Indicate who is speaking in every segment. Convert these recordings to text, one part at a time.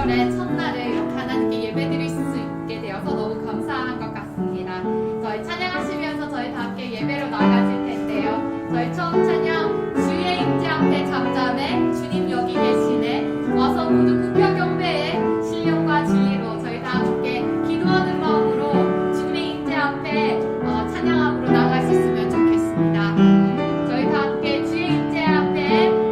Speaker 1: 12월의 첫날을 이렇게 하나님께 예배드릴 수 있게 되어서 너무 감사한 것 같습니다. 저희 찬양하시면서 저희 다 함께 예배로 나가실 텐데요. 저희 처음 찬양 주의 임재 앞에 잠잠해 주님 여기 계시네 와서 모두 국표 경배에 신령과 진리로 저희 다 함께 기도하는 마음으로 주님의 임재 앞에 찬양함으로 나가셨으면 좋겠습니다. 저희 다 함께 주의 임재 앞에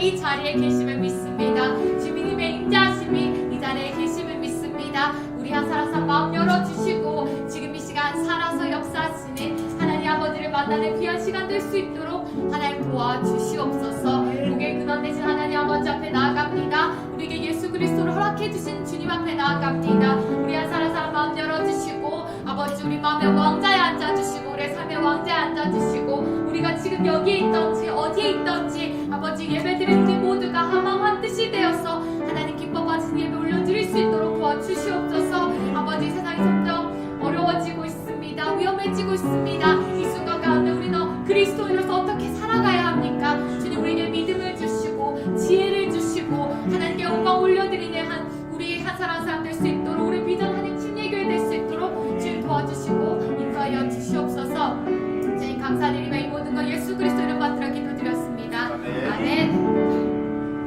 Speaker 1: 이 자리에 계심을 믿습니다. 주님의 임재하심이 이 자리에 계심을 믿습니다. 우리 한 사람 한 마음 열어주시고 지금 이 시간 살아서 역사하시는 하나님 아버지를 만나는 귀한 시간 될 수 있도록 하나님 도와주시옵소서. 목의 근원 되신 하나님 아버지 앞에 나아갑니다. 우리에게 예수 그리스도를 허락해 주신 주님 앞에 나아갑니다. 우리 한 사람 한 마음 열어주시고 아버지 우리 마음의 왕자에 앉아주시고 우리 삶의 왕자에 앉아주시고 우리가 지금 여기에 있던지 어디에 있던지 아버지 예배드리는 우리 모두가 하나만 뜻이 되어서 하나님 기뻐 받으신 예배 올려드릴 수 있도록 도와주시옵소서. 아버지 세상이 점점 어려워지고 있습니다. 위험해지고 있습니다. 이 순간 가운데 우리는 그리스도인으로서 어떻게 살아가야 합니까? 주님 우리에게 믿음을 주시고 지혜를 주시고 하나님께 영광 올려드리는 우리 한 사람 될 수 있도록 우리 비전 하나님 침례교회 될 수 있도록 주님 도와주시고 인도하여 주시옵소서. 주님 감사드리며 이 모든 것 예수 그리스도 이름 받들어 기도드렸습니다. 아멘.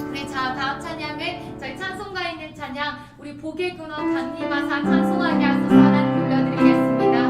Speaker 1: 우리 자 다음 찬양은 저희 찬송가 있는 찬양 우리 복의 근원 강림하사 찬송하게 하소서 하나님 올려드리겠습니다.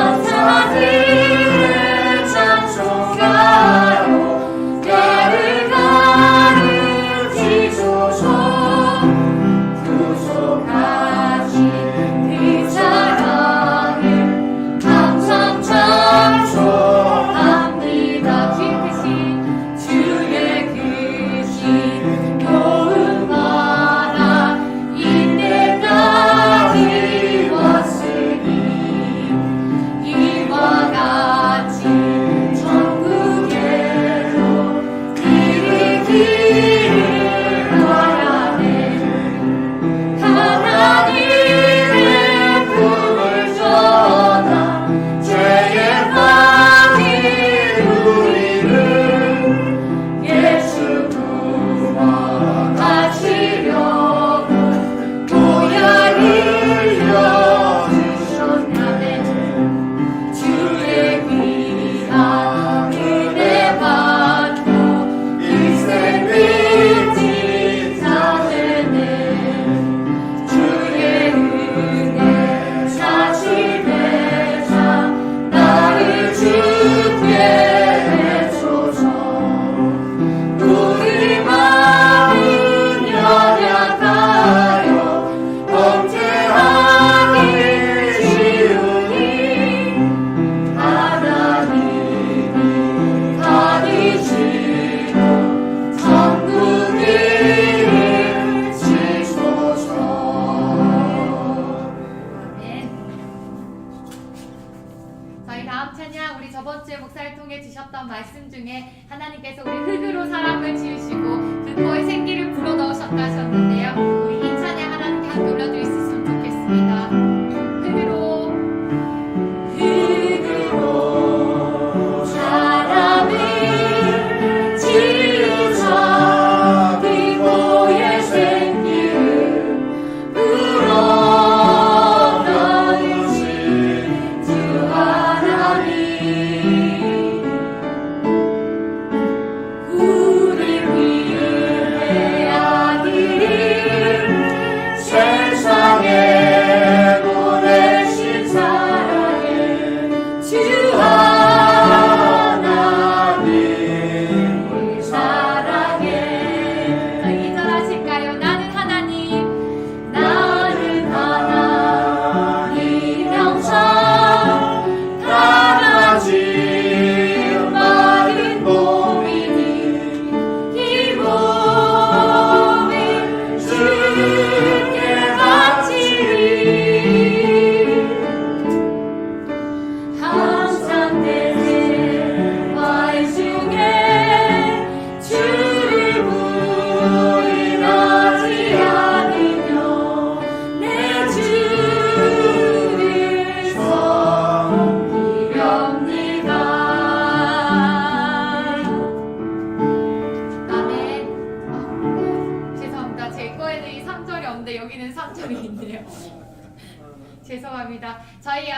Speaker 2: 천사들
Speaker 1: 통해 주셨던 말씀 중에 하나님께서 우리 흙으로 사람을 지으시고 그 코에 생기를 불어넣으셨다 하셨는데요. 우리 이 찬양 하나님께 함께 올려드릴 수 있으면 좋겠습니다. 흙으로 사람을 지으사 그 코에 생기를 불어넣으신 주 하나님, 우리 위해 아들을 세상에 보내신 사랑의 주 하나님을 사랑해. 자, 2절 하실까요? 나는 하나님, 나는 하나님 영상 다가지 마른 몸이니 이 몸이 주께 바치리. 항상 내 생활 중에 주를 부인하지 않으며 내 주를 섬기렵니다. 아멘. 죄송합니다. 제 거에는 이 3절이 없는데 여기는 3절이 있네요. 죄송합니다. 저희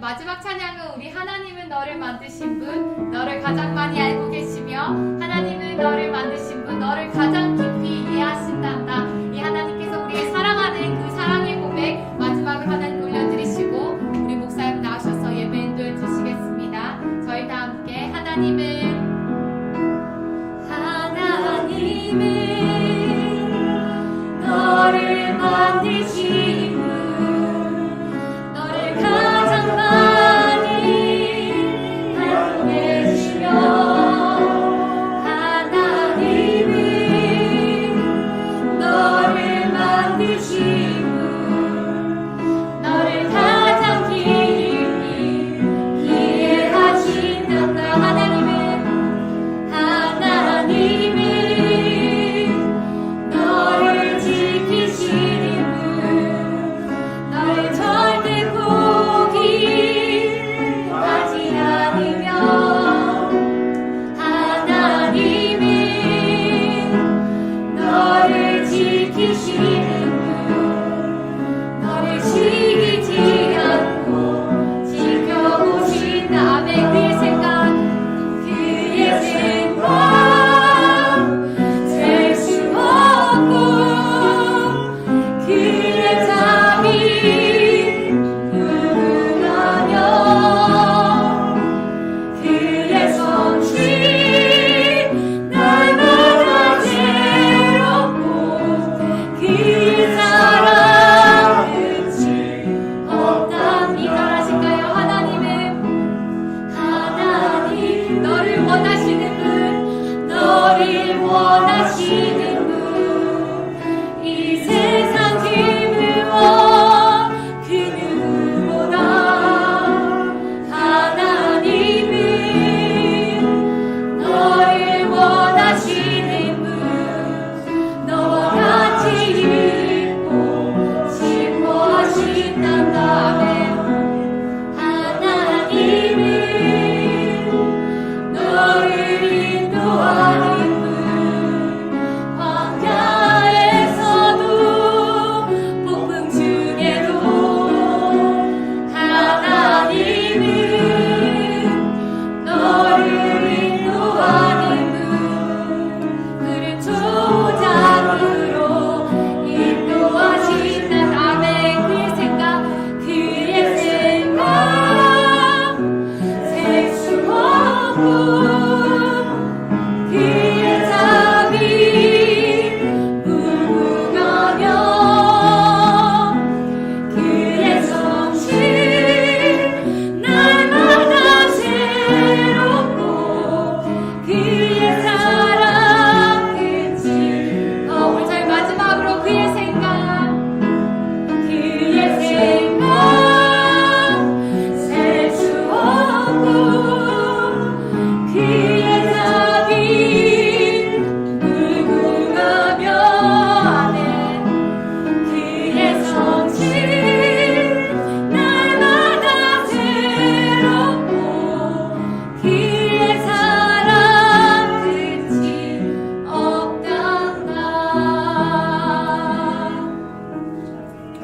Speaker 1: 마지막 찬양은 우리 하나님은 너를 만드신 분, 너를 가장 많이 알고 계시며 하나님은 너를 만드신 분, 너를 가장 깊이 이해하신단다. 이 하나님께서 우리의 사랑하는 그 사랑의 고백 마지막으로 하나님 올려드리시고 우리 목사님 나오셔서 예배 인도해 주시겠습니다. 저희 다 함께 하나님은 너를 만드신 분, 너를 가장 많이 알고 계시며 하나님은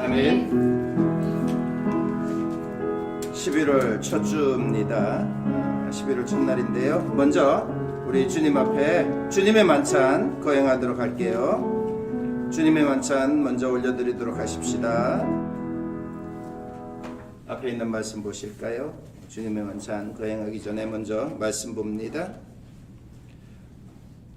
Speaker 2: 아멘. 11월 첫 주입니다. 11월 첫날인데요. 먼저 우리 주님 앞에 주님의 만찬 거행하도록 할게요. 주님의 만찬 먼저 올려드리도록 하십시다. 앞에 있는 말씀 보실까요? 주님의 만찬 거행하기 전에 먼저 말씀 봅니다.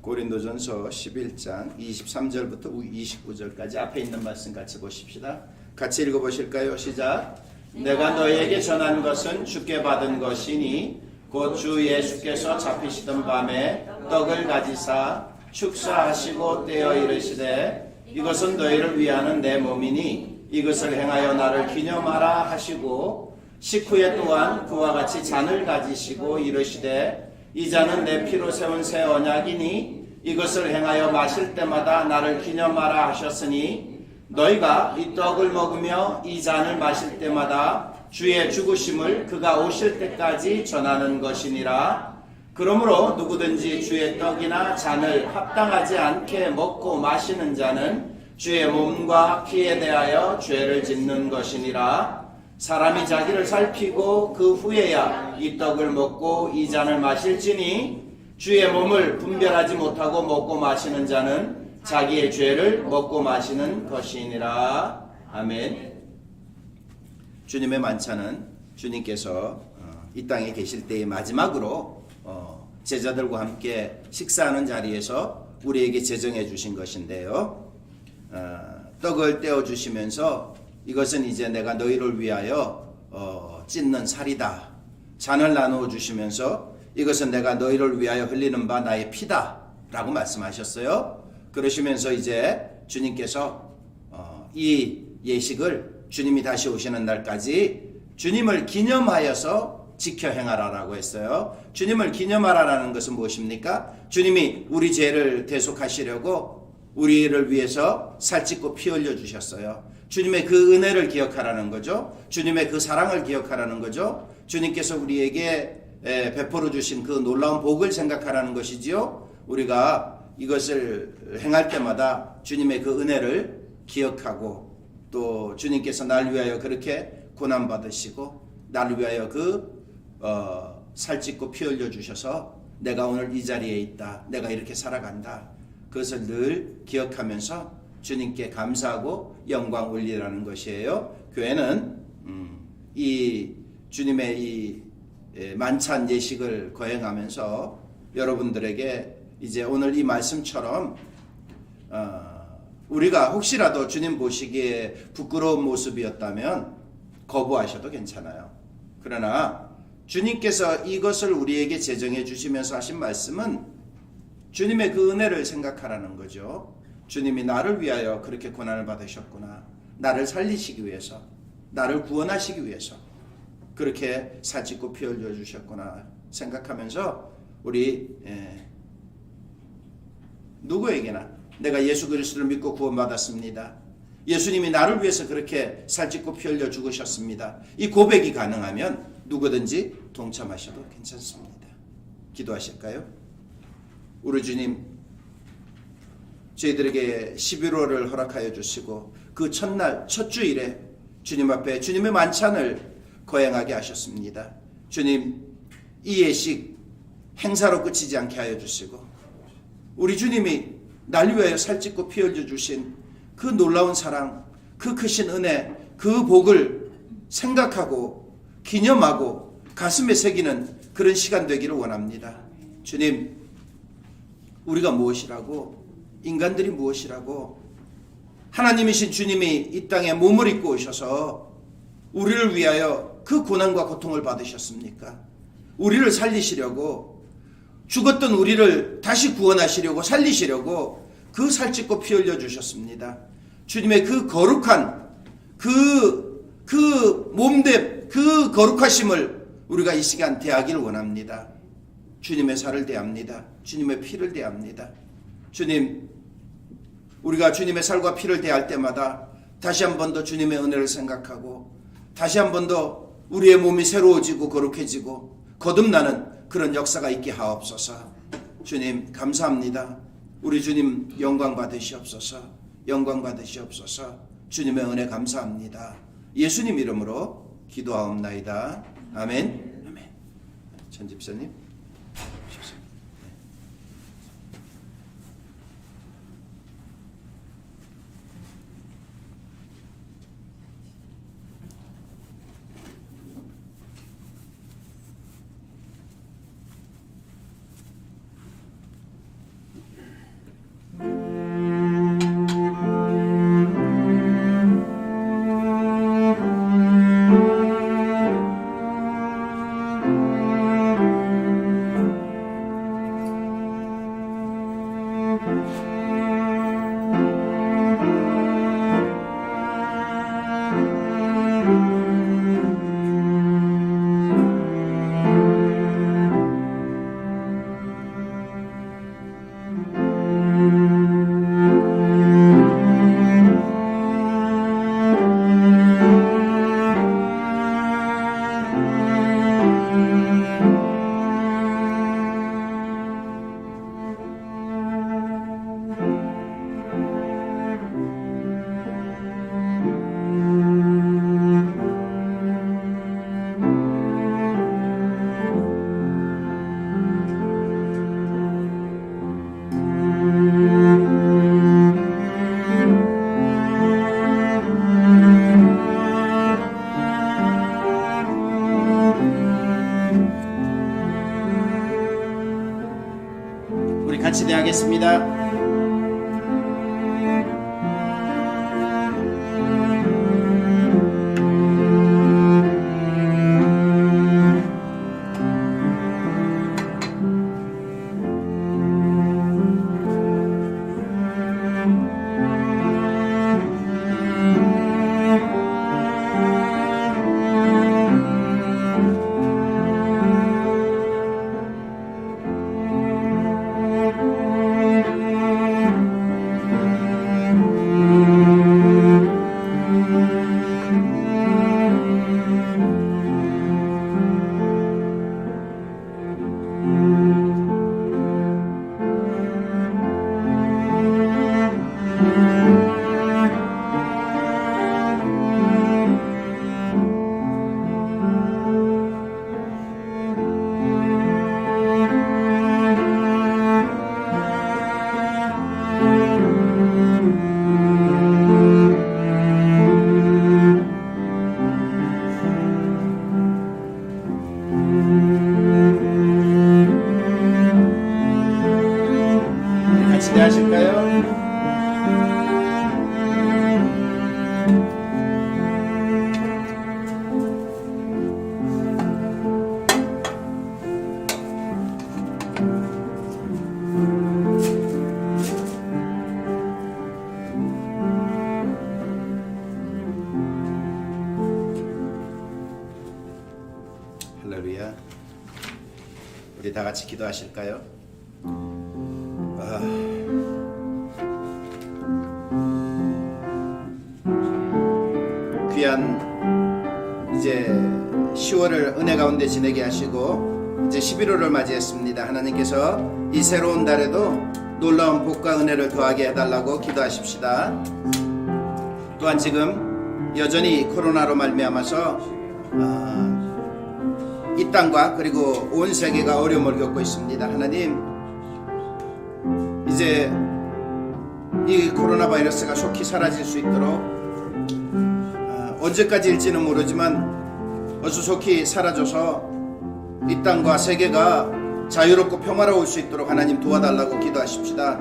Speaker 2: 고린도전서 11장 23절부터 29절까지 앞에 있는 말씀 같이 보십시다. 같이 읽어보실까요? 시작. 내가 너에게 전한 것은 주께 받은 것이니 곧 주 예수께서 잡히시던 밤에 떡을 가지사 축사하시고 떼어 이르시되 이것은 너희를 위하는 내 몸이니 이것을 행하여 나를 기념하라 하시고 식후에 또한 그와 같이 잔을 가지시고 이르시되 이 잔은 내 피로 세운 새 언약이니 이것을 행하여 마실 때마다 나를 기념하라 하셨으니 너희가 이 떡을 먹으며 이 잔을 마실 때마다 주의 죽으심을 그가 오실 때까지 전하는 것이니라. 그러므로 누구든지 주의 떡이나 잔을 합당하지 않게 먹고 마시는 자는 주의 몸과 피에 대하여 죄를 짓는 것이니라. 사람이 자기를 살피고 그 후에야 이 떡을 먹고 이 잔을 마실지니 주의 몸을 분별하지 못하고 먹고 마시는 자는 자기의 죄를 먹고 마시는 것이니라. 아멘. 주님의 만찬은 주님께서 이 땅에 계실 때의 마지막으로 제자들과 함께 식사하는 자리에서 우리에게 제정해 주신 것인데요. 떡을 떼어 주시면서 이것은 이제 내가 너희를 위하여 찢는 살이다. 잔을 나누어 주시면서 이것은 내가 너희를 위하여 흘리는 바 나의 피다 라고 말씀하셨어요. 그러시면서 이제 주님께서 이 예식을 주님이 다시 오시는 날까지 주님을 기념하여서 지켜 행하라라고 했어요. 주님을 기념하라라는 것은 무엇입니까? 주님이 우리 죄를 대속하시려고 우리를 위해서 살찢고 피 흘려 주셨어요. 주님의 그 은혜를 기억하라는 거죠. 주님의 그 사랑을 기억하라는 거죠. 주님께서 우리에게 베풀어 주신 그 놀라운 복을 생각하라는 것이지요. 우리가 이것을 행할 때마다 주님의 그 은혜를 기억하고 또 주님께서 날 위하여 그렇게 고난받으시고 날 위하여 살찢고 피 흘려 주셔서 내가 오늘 이 자리에 있다. 내가 이렇게 살아간다. 그것을 늘 기억하면서 주님께 감사하고 영광 올리라는 것이에요. 교회는 이 주님의 이 만찬 예식을 거행하면서 여러분들에게 이제 오늘 이 말씀처럼 우리가 혹시라도 주님 보시기에 부끄러운 모습이었다면 거부하셔도 괜찮아요. 그러나 주님께서 이것을 우리에게 제정해 주시면서 하신 말씀은 주님의 그 은혜를 생각하라는 거죠. 주님이 나를 위하여 그렇게 고난을 받으셨구나. 나를 살리시기 위해서, 나를 구원하시기 위해서 그렇게 살찢고 피 흘려 주셨구나 생각하면서 우리 누구에게나 내가 예수 그리스도를 믿고 구원받았습니다. 예수님이 나를 위해서 그렇게 살찢고 피 흘려 죽으셨습니다. 이 고백이 가능하면 누구든지 동참하셔도 괜찮습니다. 기도하실까요? 우리 주님, 저희들에게 11월을 허락하여 주시고 그 첫날 첫 주일에 주님 앞에 주님의 만찬을 거행하게 하셨습니다. 주님, 이 예식 행사로 끝이지 않게 하여 주시고 우리 주님이 날 위하여 살찢고 피 흘려 주신 그 놀라운 사랑, 그 크신 은혜, 그 복을 생각하고 기념하고 가슴에 새기는 그런 시간 되기를 원합니다. 주님, 우리가 무엇이라고, 인간들이 무엇이라고, 하나님이신 주님이 이 땅에 몸을 입고 오셔서 우리를 위하여 그 고난과 고통을 받으셨습니까? 우리를 살리시려고, 죽었던 우리를 다시 구원하시려고 살리시려고 그 살찢고 피 흘려 주셨습니다. 주님의 그 거룩한 그 몸됨, 그 거룩하심을 우리가 이 시간 대하기를 원합니다. 주님의 살을 대합니다. 주님의 피를 대합니다. 주님, 우리가 주님의 살과 피를 대할 때마다 다시 한 번 더 주님의 은혜를 생각하고 다시 한 번 더 우리의 몸이 새로워지고 거룩해지고 거듭나는 그런 역사가 있게 하옵소서. 주님 감사합니다. 우리 주님 영광 받으시옵소서. 영광 받으시옵소서. 주님의 은혜 감사합니다. 예수님 이름으로 기도하옵나이다. 아멘. 아멘. 전 집사님. 같이 대하겠습니다. 같이 대하실까요? 할렐루야. 우리 다 같이 기도하실까요? 귀한 이제 10월을 은혜 가운데 지내게 하시고 이제 11월을 맞이했습니다. 하나님께서 이 새로운 달에도 놀라운 복과 은혜를 더하게 해달라고 기도하십시다. 또한 지금 여전히 코로나로 말미암아서 이 땅과 그리고 온 세계가 어려움을 겪고 있습니다. 하나님, 이제 이 코로나 바이러스가 속히 사라질 수 있도록 언제까지일지는 모르지만 어서 속히 사라져서 이 땅과 세계가 자유롭고 평화로울 수 있도록 하나님 도와달라고 기도하십시다.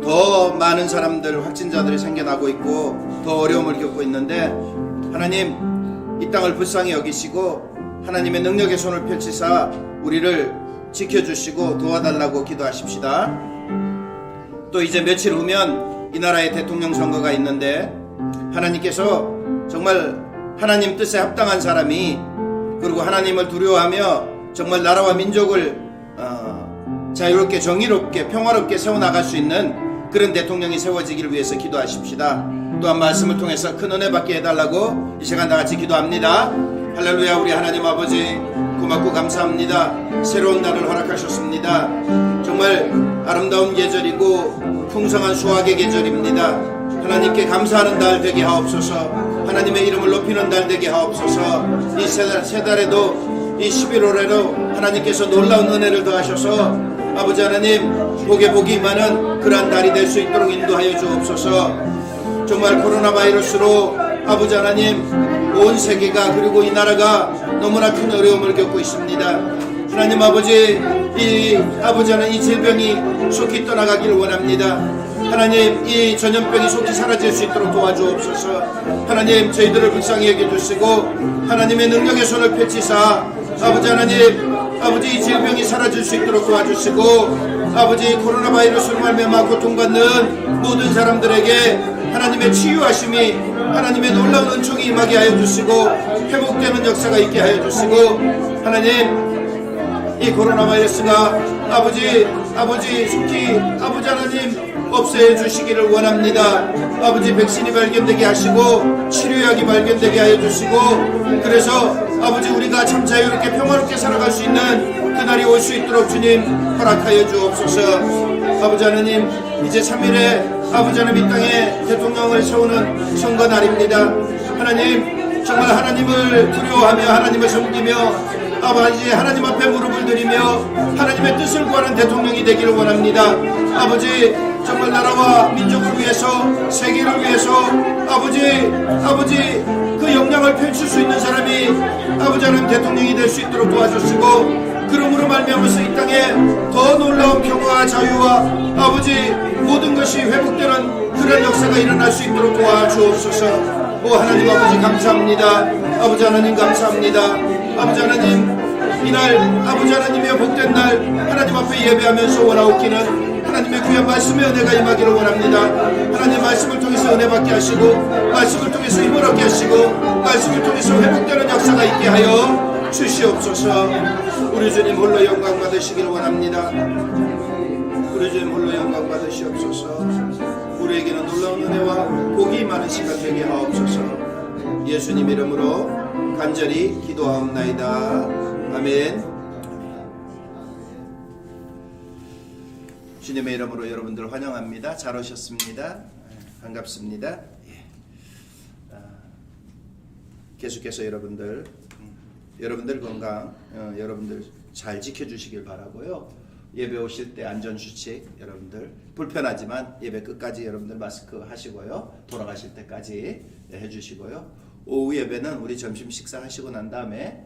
Speaker 2: 더 많은 사람들, 확진자들이 생겨나고 있고 더 어려움을 겪고 있는데 하나님, 이 땅을 불쌍히 여기시고 하나님의 능력의 손을 펼치사 우리를 지켜주시고 도와달라고 기도하십시다. 또 이제 며칠 후면 이 나라의 대통령 선거가 있는데 하나님께서 정말 하나님 뜻에 합당한 사람이, 그리고 하나님을 두려워하며 정말 나라와 민족을 자유롭게 정의롭게 평화롭게 세워나갈 수 있는 그런 대통령이 세워지기를 위해서 기도하십시다. 또한 말씀을 통해서 큰 은혜 받게 해달라고 이 시간 다같이 기도합니다. 할렐루야. 우리 하나님 아버지 고맙고 감사합니다. 새로운 날을 허락하셨습니다. 정말 아름다운 계절이고 풍성한 수확의 계절입니다. 하나님께 감사하는 날 되게 하옵소서. 하나님의 이름을 높이는 날 되게 하옵소서. 이 세 달에도 이 11월에도 하나님께서 놀라운 은혜를 더하셔서 아버지 하나님 복에 복이 많은 그러한 달이 될 수 있도록 인도하여 주옵소서. 정말 코로나 바이러스로 아버지 하나님 온 세계가 그리고 이 나라가 너무나 큰 어려움을 겪고 있습니다. 하나님 아버지 아버지 하나님 이 질병이 속히 떠나가기를 원합니다. 하나님 이 전염병이 속히 사라질 수 있도록 도와주옵소서. 하나님 저희들을 불쌍히 여겨주시고 하나님의 능력의 손을 펼치사 아버지 하나님 아버지 이 질병이 사라질 수 있도록 도와주시고 아버지 코로나 바이러스로 말미암아 고통받는 모든 사람들에게 하나님의 치유하심이 하나님의 놀라운 은총이 임하게 하여 주시고 회복되는 역사가 있게 하여 주시고 하나님 이 코로나 바이러스가 아버지 속히 아버지 하나님 없애 주시기를 원합니다. 아버지 백신이 발견되게 하시고 치료약이 발견되게 하여 주시고 그래서 아버지 우리가 참 자유롭게 평화롭게 살아갈 수 있는 그날이 올 수 있도록 주님 허락하여 주옵소서. 아버지 하나님 이제 3일에 아버지 하나님 이 땅에 대통령을 세우는 선거 날입니다. 하나님 정말 하나님을 두려워하며 하나님을 섬기며 아버지 하나님 앞에 무릎을 드리며 하나님의 뜻을 구하는 대통령이 되기를 원합니다. 아버지 정말 나라와 민족을 위해서 세계를 위해서 아버지 그 역량을 펼칠 수 있는 사람이 아버지 하나님 대통령이 될 수 있도록 도와주시고 그러므로 말미암아서 이 땅에 더 놀라운 평화와 자유와 아버지 모든 것이 회복되는 그런 역사가 일어날 수 있도록 도와주옵소서. 오 하나님 아버지 감사합니다. 아버지 하나님 감사합니다. 아버지 하나님 이날 아버지 하나님의 복된 날 하나님 앞에 예배하면서 원하옵기는 하나님의 귀한 말씀의 은혜가 임하기를 원합니다. 하나님 말씀을 통해서 은혜 받게 하시고 말씀을 통해서 힘을 얻게 하시고 말씀을 통해서 회복되는 역사가 있게 하여 주시옵소서. 우리 주님 홀로 영광 받으시기를 원합니다. 우리 주님 홀로 영광 받으시옵소서. 우리에게는 놀라운 은혜와 복이 많은 시간 되게 하옵소서. 예수님 이름으로 간절히 기도하옵나이다. 아멘. 주님의 이름으로 여러분들 환영합니다. 잘 오셨습니다. 반갑습니다. 계속해서 여러분들 건강 여러분들 잘 지켜주시길 바라고요. 예배 오실 때 안전수칙 여러분들 불편하지만 예배 끝까지 여러분들 마스크 하시고요. 돌아가실 때까지 해주시고요. 오후 예배는 우리 점심 식사하시고 난 다음에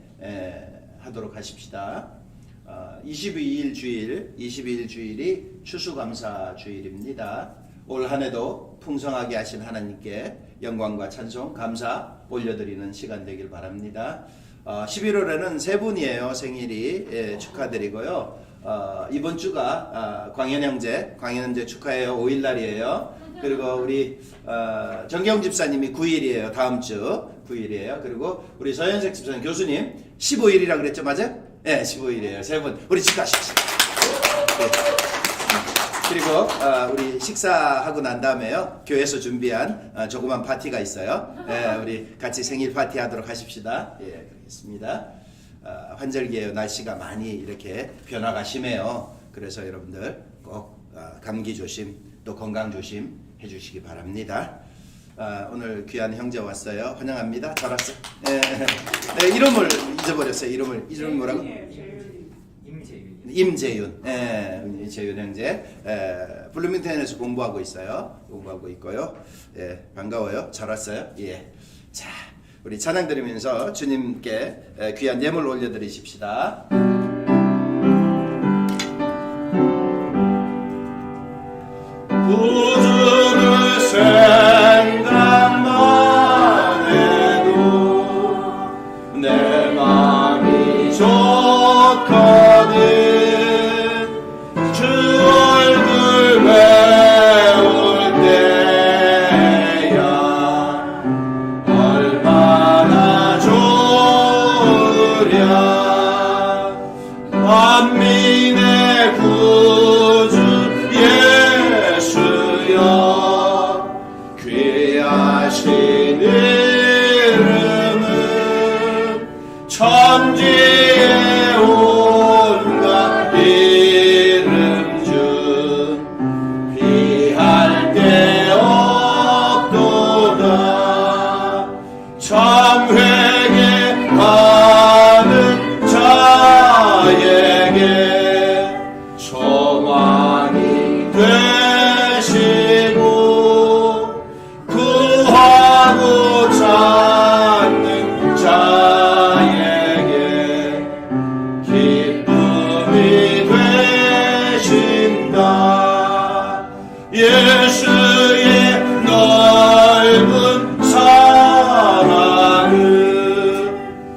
Speaker 2: 하도록 하십시다. 22일 주일이 추수감사 주일입니다. 올 한해도 풍성하게 하신 하나님께 영광과 찬송 감사 올려드리는 시간 되길 바랍니다. 11월에는 세 분이에요. 생일이 축하드리고요. 이번 주가 광현 형제 축하해요. 5일날이에요. 그리고 우리 정경 집사님이 9일이에요. 다음 주 9일이에요. 그리고 우리 서현석 집사님 교수님 15일이라 그랬죠, 맞아요? 네, 15일이에요. 세 분 우리 축하하십시오. 네. 그리고 우리 식사하고 난 다음에요. 교회에서 준비한 조그만 파티가 있어요. 네, 우리 같이 생일 파티 하도록 하십시다. 예, 그렇겠습니다. 환절기에요. 날씨가 많이 이렇게 변화가 심해요. 그래서 여러분들 꼭 감기 조심 또 건강 조심 해주시기 바랍니다. 오늘 귀한 형제 왔어요. 환영합니다. 잘 왔어요. 이름을 잊어버렸어요. 이름 뭐라고? 임재윤. 임재윤 형제. 블루밍턴에서 공부하고 있어요. 공부하고 있고요. 반가워요. 잘 왔어요. 예. 자, 우리 찬양 드리면서 주님께 귀한 예물 올려드리십시다. 구주를 생각만 해도 내 마음이 좋거든. 주 얼굴 배울 때야 얼마나 좋으랴. 만민의 구주 예수여 귀하신 이름은 천지의 온갖 이름 중 비할 데 참 회개하는 자에게 소망이 되시고 구하고 찾는 자에게 기쁨이 되신다. 예수의 넓은 사랑을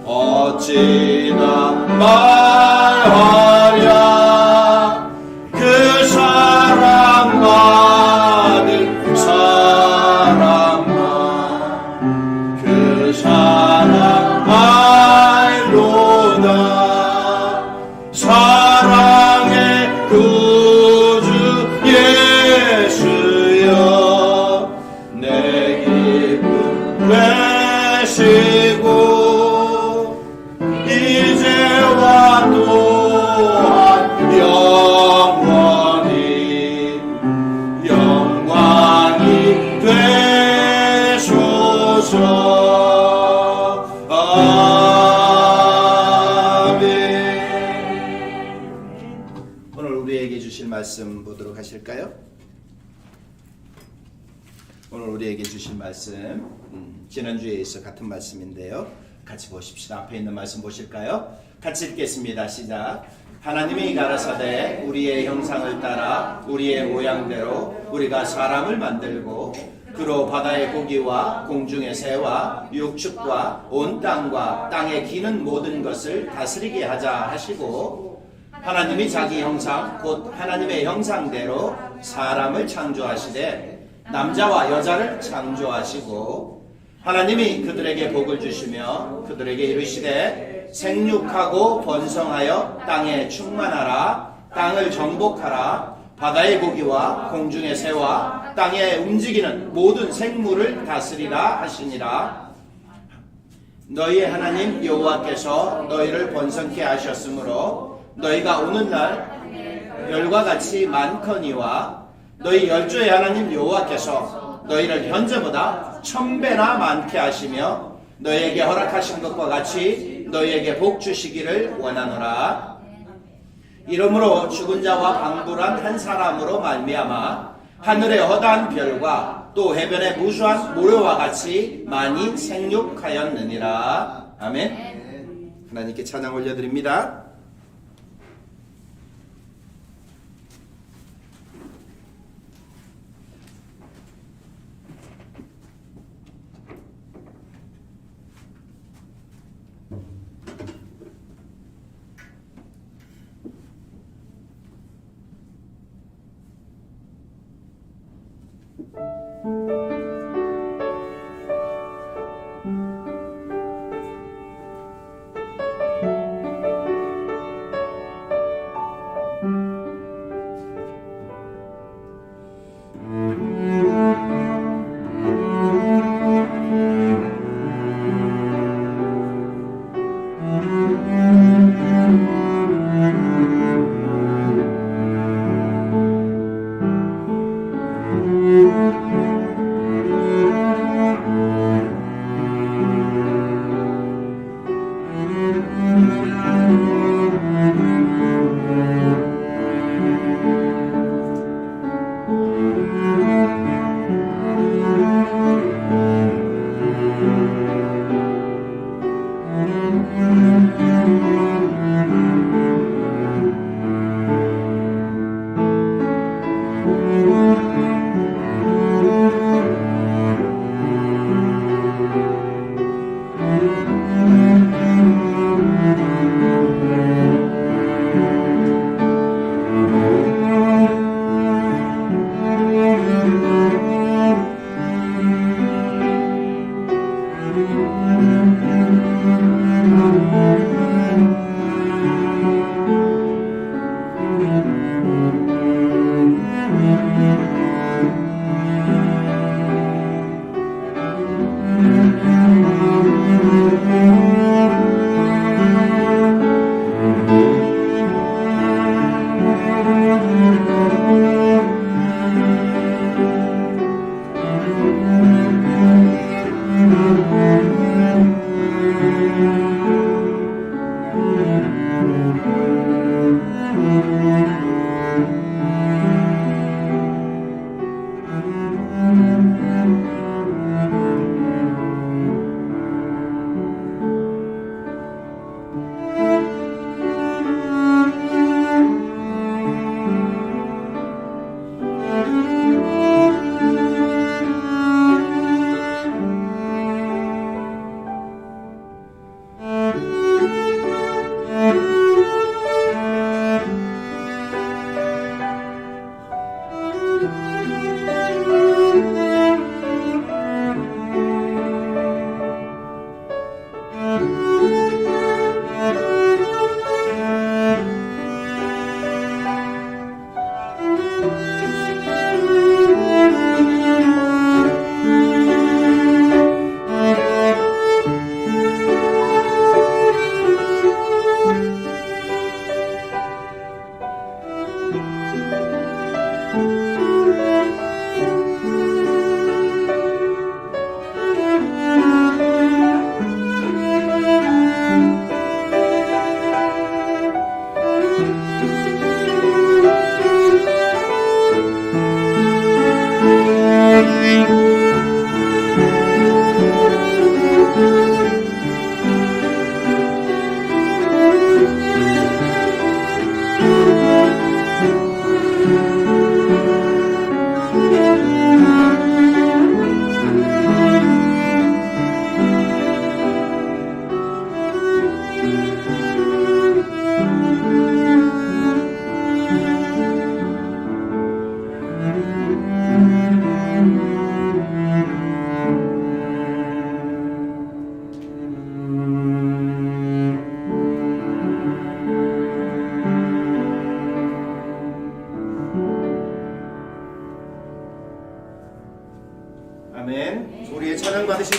Speaker 2: 어찌나 말하랴. 그 사랑 받은 사람만 그 사랑 알로다. 사랑의 구주 예수여 내 기쁨 되시고 이제와 또한 영원히 영광이 되소서. 아멘. 오늘 우리에게 주실 말씀 보도록 하실까요? 오늘 우리에게 주실 말씀 지난주에 있어 같은 말씀인데요. 같이 보십시다. 앞에 있는 말씀 보실까요? 같이 읽겠습니다. 시작. 하나님이 가라사대 우리의 형상을 따라 우리의 모양대로 우리가 사람을 만들고 그로 바다의 고기와 공중의 새와 육축과 온 땅과 땅에 기는 모든 것을 다스리게 하자 하시고 하나님이 자기 형상 곧 하나님의 형상대로 사람을 창조하시되 남자와 여자를 창조하시고 하나님이 그들에게 복을 주시며 그들에게 이르시되 생육하고 번성하여 땅에 충만하라. 땅을 정복하라. 바다의 고기와 공중의 새와 땅에 움직이는 모든 생물을 다스리라 하시니라. 너희의 하나님 여호와께서 너희를 번성케 하셨으므로 너희가 오늘날 별과 같이 많거니와 너희 열조의 하나님 여호와께서 너희를 현재보다 1000배나 많게 하시며 너희에게 허락하신 것과 같이 너희에게 복 주시기를 원하노라. 이러므로 죽은 자와 방불한 한 사람으로 말미암아 하늘의 허다한 별과 또 해변의 무수한 모래와 같이 많이 생육하였느니라. 아멘. 하나님께 찬양 올려드립니다.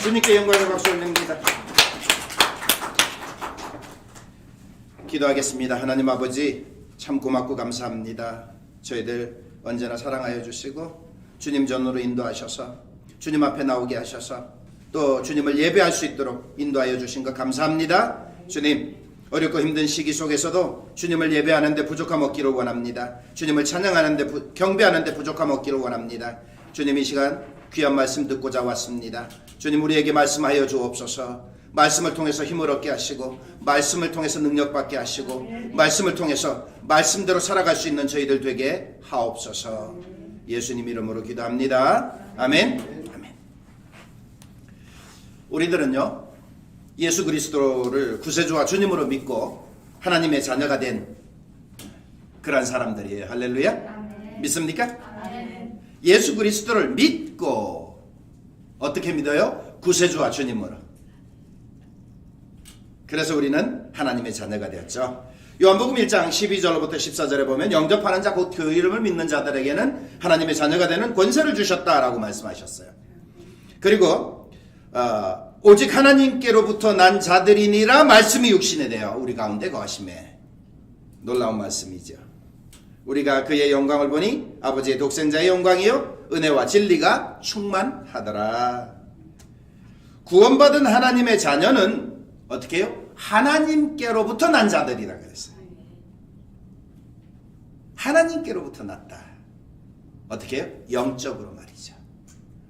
Speaker 2: 주님께 영광의 박수 올립니다. 기도하겠습니다. 하나님 아버지 참 고맙고 감사합니다. 저희들 언제나 사랑하여 주시고 주님 전으로 인도하셔서 주님 앞에 나오게 하셔서 또 주님을 예배할 수 있도록 인도하여 주신 것 감사합니다. 주님 어렵고 힘든 시기 속에서도 주님을 예배하는데 부족함 없기를 원합니다. 주님을 찬양하는데 경배하는데 부족함 없기를 원합니다. 주님 이 시간 귀한 말씀 듣고자 왔습니다. 주님 우리에게 말씀하여 주옵소서. 말씀을 통해서 힘을 얻게 하시고 말씀을 통해서 능력받게 하시고 말씀을 통해서 말씀대로 살아갈 수 있는 저희들 되게 하옵소서. 예수님 이름으로 기도합니다. 아멘. 아멘. 우리들은요 예수 그리스도를 구세주와 주님으로 믿고 하나님의 자녀가 된 그런 사람들이에요. 할렐루야.
Speaker 1: 아멘.
Speaker 2: 믿습니까?
Speaker 1: 아멘.
Speaker 2: 예수 그리스도를 믿고 어떻게 믿어요? 구세주와 주님으로. 그래서 우리는 하나님의 자녀가 되었죠. 요한복음 1장 12절부터 14절에 보면 영접하는 자 곧 그 이름을 믿는 자들에게는 하나님의 자녀가 되는 권세를 주셨다라고 말씀하셨어요. 그리고 오직 하나님께로부터 난 자들이니라 말씀이 육신이 되어 우리 가운데 거하심에. 놀라운 말씀이죠. 우리가 그의 영광을 보니 아버지의 독생자의 영광이요 은혜와 진리가 충만하더라. 구원받은 하나님의 자녀는 어떻게 해요? 하나님께로부터 난 자들이라 그랬어요. 하나님께로부터 났다. 어떻게 해요? 영적으로 말이죠.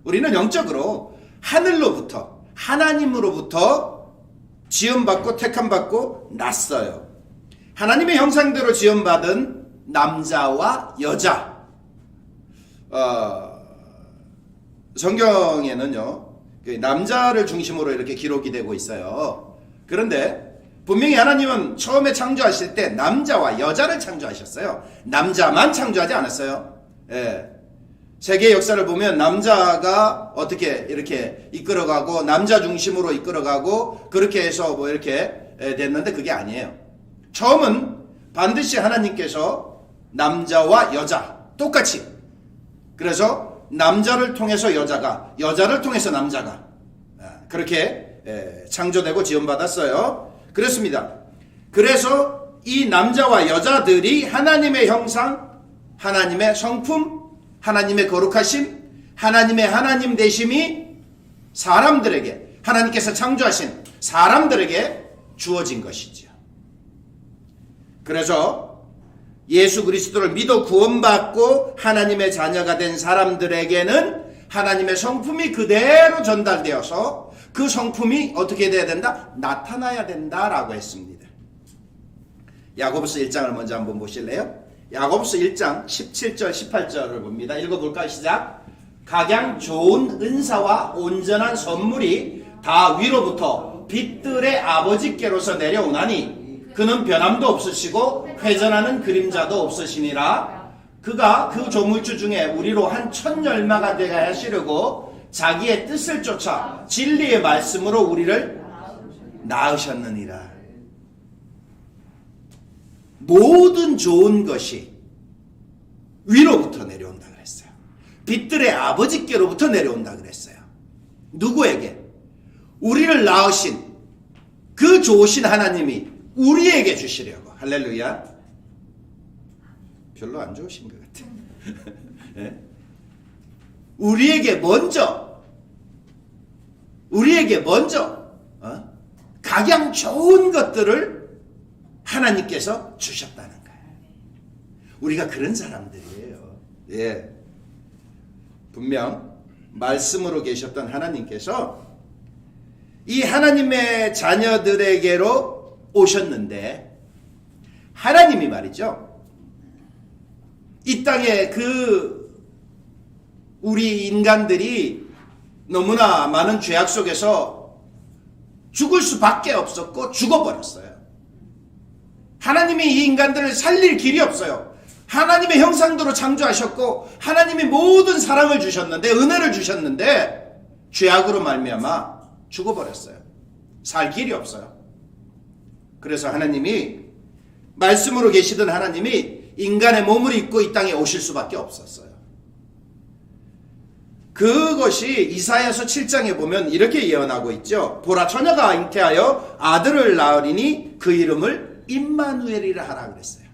Speaker 2: 우리는 영적으로 하늘로부터 하나님으로부터 지음받고 택함받고 났어요. 하나님의 형상대로 지음받은 남자와 여자. 성경에는요 남자를 중심으로 이렇게 기록이 되고 있어요. 그런데 분명히 하나님은 처음에 창조하실 때 남자와 여자를 창조하셨어요. 남자만 창조하지 않았어요. 예. 세계 역사를 보면 남자가 어떻게 이렇게 이끌어가고 남자 중심으로 이끌어가고 그렇게 해서 뭐 이렇게 됐는데 그게 아니에요. 처음은 반드시 하나님께서 남자와 여자 똑같이, 그래서 남자를 통해서 여자가, 여자를 통해서 남자가 그렇게 창조되고 지원받았어요. 그렇습니다. 그래서 이 남자와 여자들이 하나님의 형상, 하나님의 성품, 하나님의 거룩하심, 하나님의 하나님 되심이 사람들에게, 하나님께서 창조하신 사람들에게 주어진 것이죠. 그래서 예수 그리스도를 믿어 구원받고 하나님의 자녀가 된 사람들에게는 하나님의 성품이 그대로 전달되어서 그 성품이 어떻게 돼야 된다? 나타나야 된다라고 했습니다. 야고보서 1장을 먼저 한번 보실래요? 야고보서 1장 17절 18절을 봅니다. 읽어볼까요? 시작. 각양 좋은 은사와 온전한 선물이 다 위로부터 빛들의 아버지께로서 내려오나니 그는 변함도 없으시고 회전하는 그림자도 없으시니라. 그가 그 조물주 중에 우리로 한 천열마가 되게 하시려고 자기의 뜻을 쫓아 진리의 말씀으로 우리를 낳으셨느니라. 모든 좋은 것이 위로부터 내려온다 그랬어요. 빛들의 아버지께로부터 내려온다 그랬어요. 누구에게? 우리를 낳으신 그 좋으신 하나님이 우리에게 주시려고. 할렐루야. 별로 안 좋으신 것 같아요. 네? 우리에게 먼저 각양 좋은 것들을 하나님께서 주셨다는 거예요. 우리가 그런 사람들이에요. 예. 분명 말씀으로 계셨던 하나님께서 이 하나님의 자녀들에게로 오셨는데, 하나님이 말이죠, 이 땅에 우리 인간들이 너무나 많은 죄악 속에서 죽을 수밖에 없었고 죽어버렸어요. 하나님이 이 인간들을 살릴 길이 없어요. 하나님의 형상대로 창조하셨고 하나님이 모든 사랑을 주셨는데, 은혜를 주셨는데 죄악으로 말미암아 죽어버렸어요. 살 길이 없어요. 그래서 하나님이, 말씀으로 계시던 하나님이 인간의 몸을 입고 이 땅에 오실 수밖에 없었어요. 그것이 이사야서 7장에 보면 이렇게 예언하고 있죠. 보라, 처녀가 잉태하여 아들을 낳으리니 그 이름을 임마누엘이라 하라 그랬어요.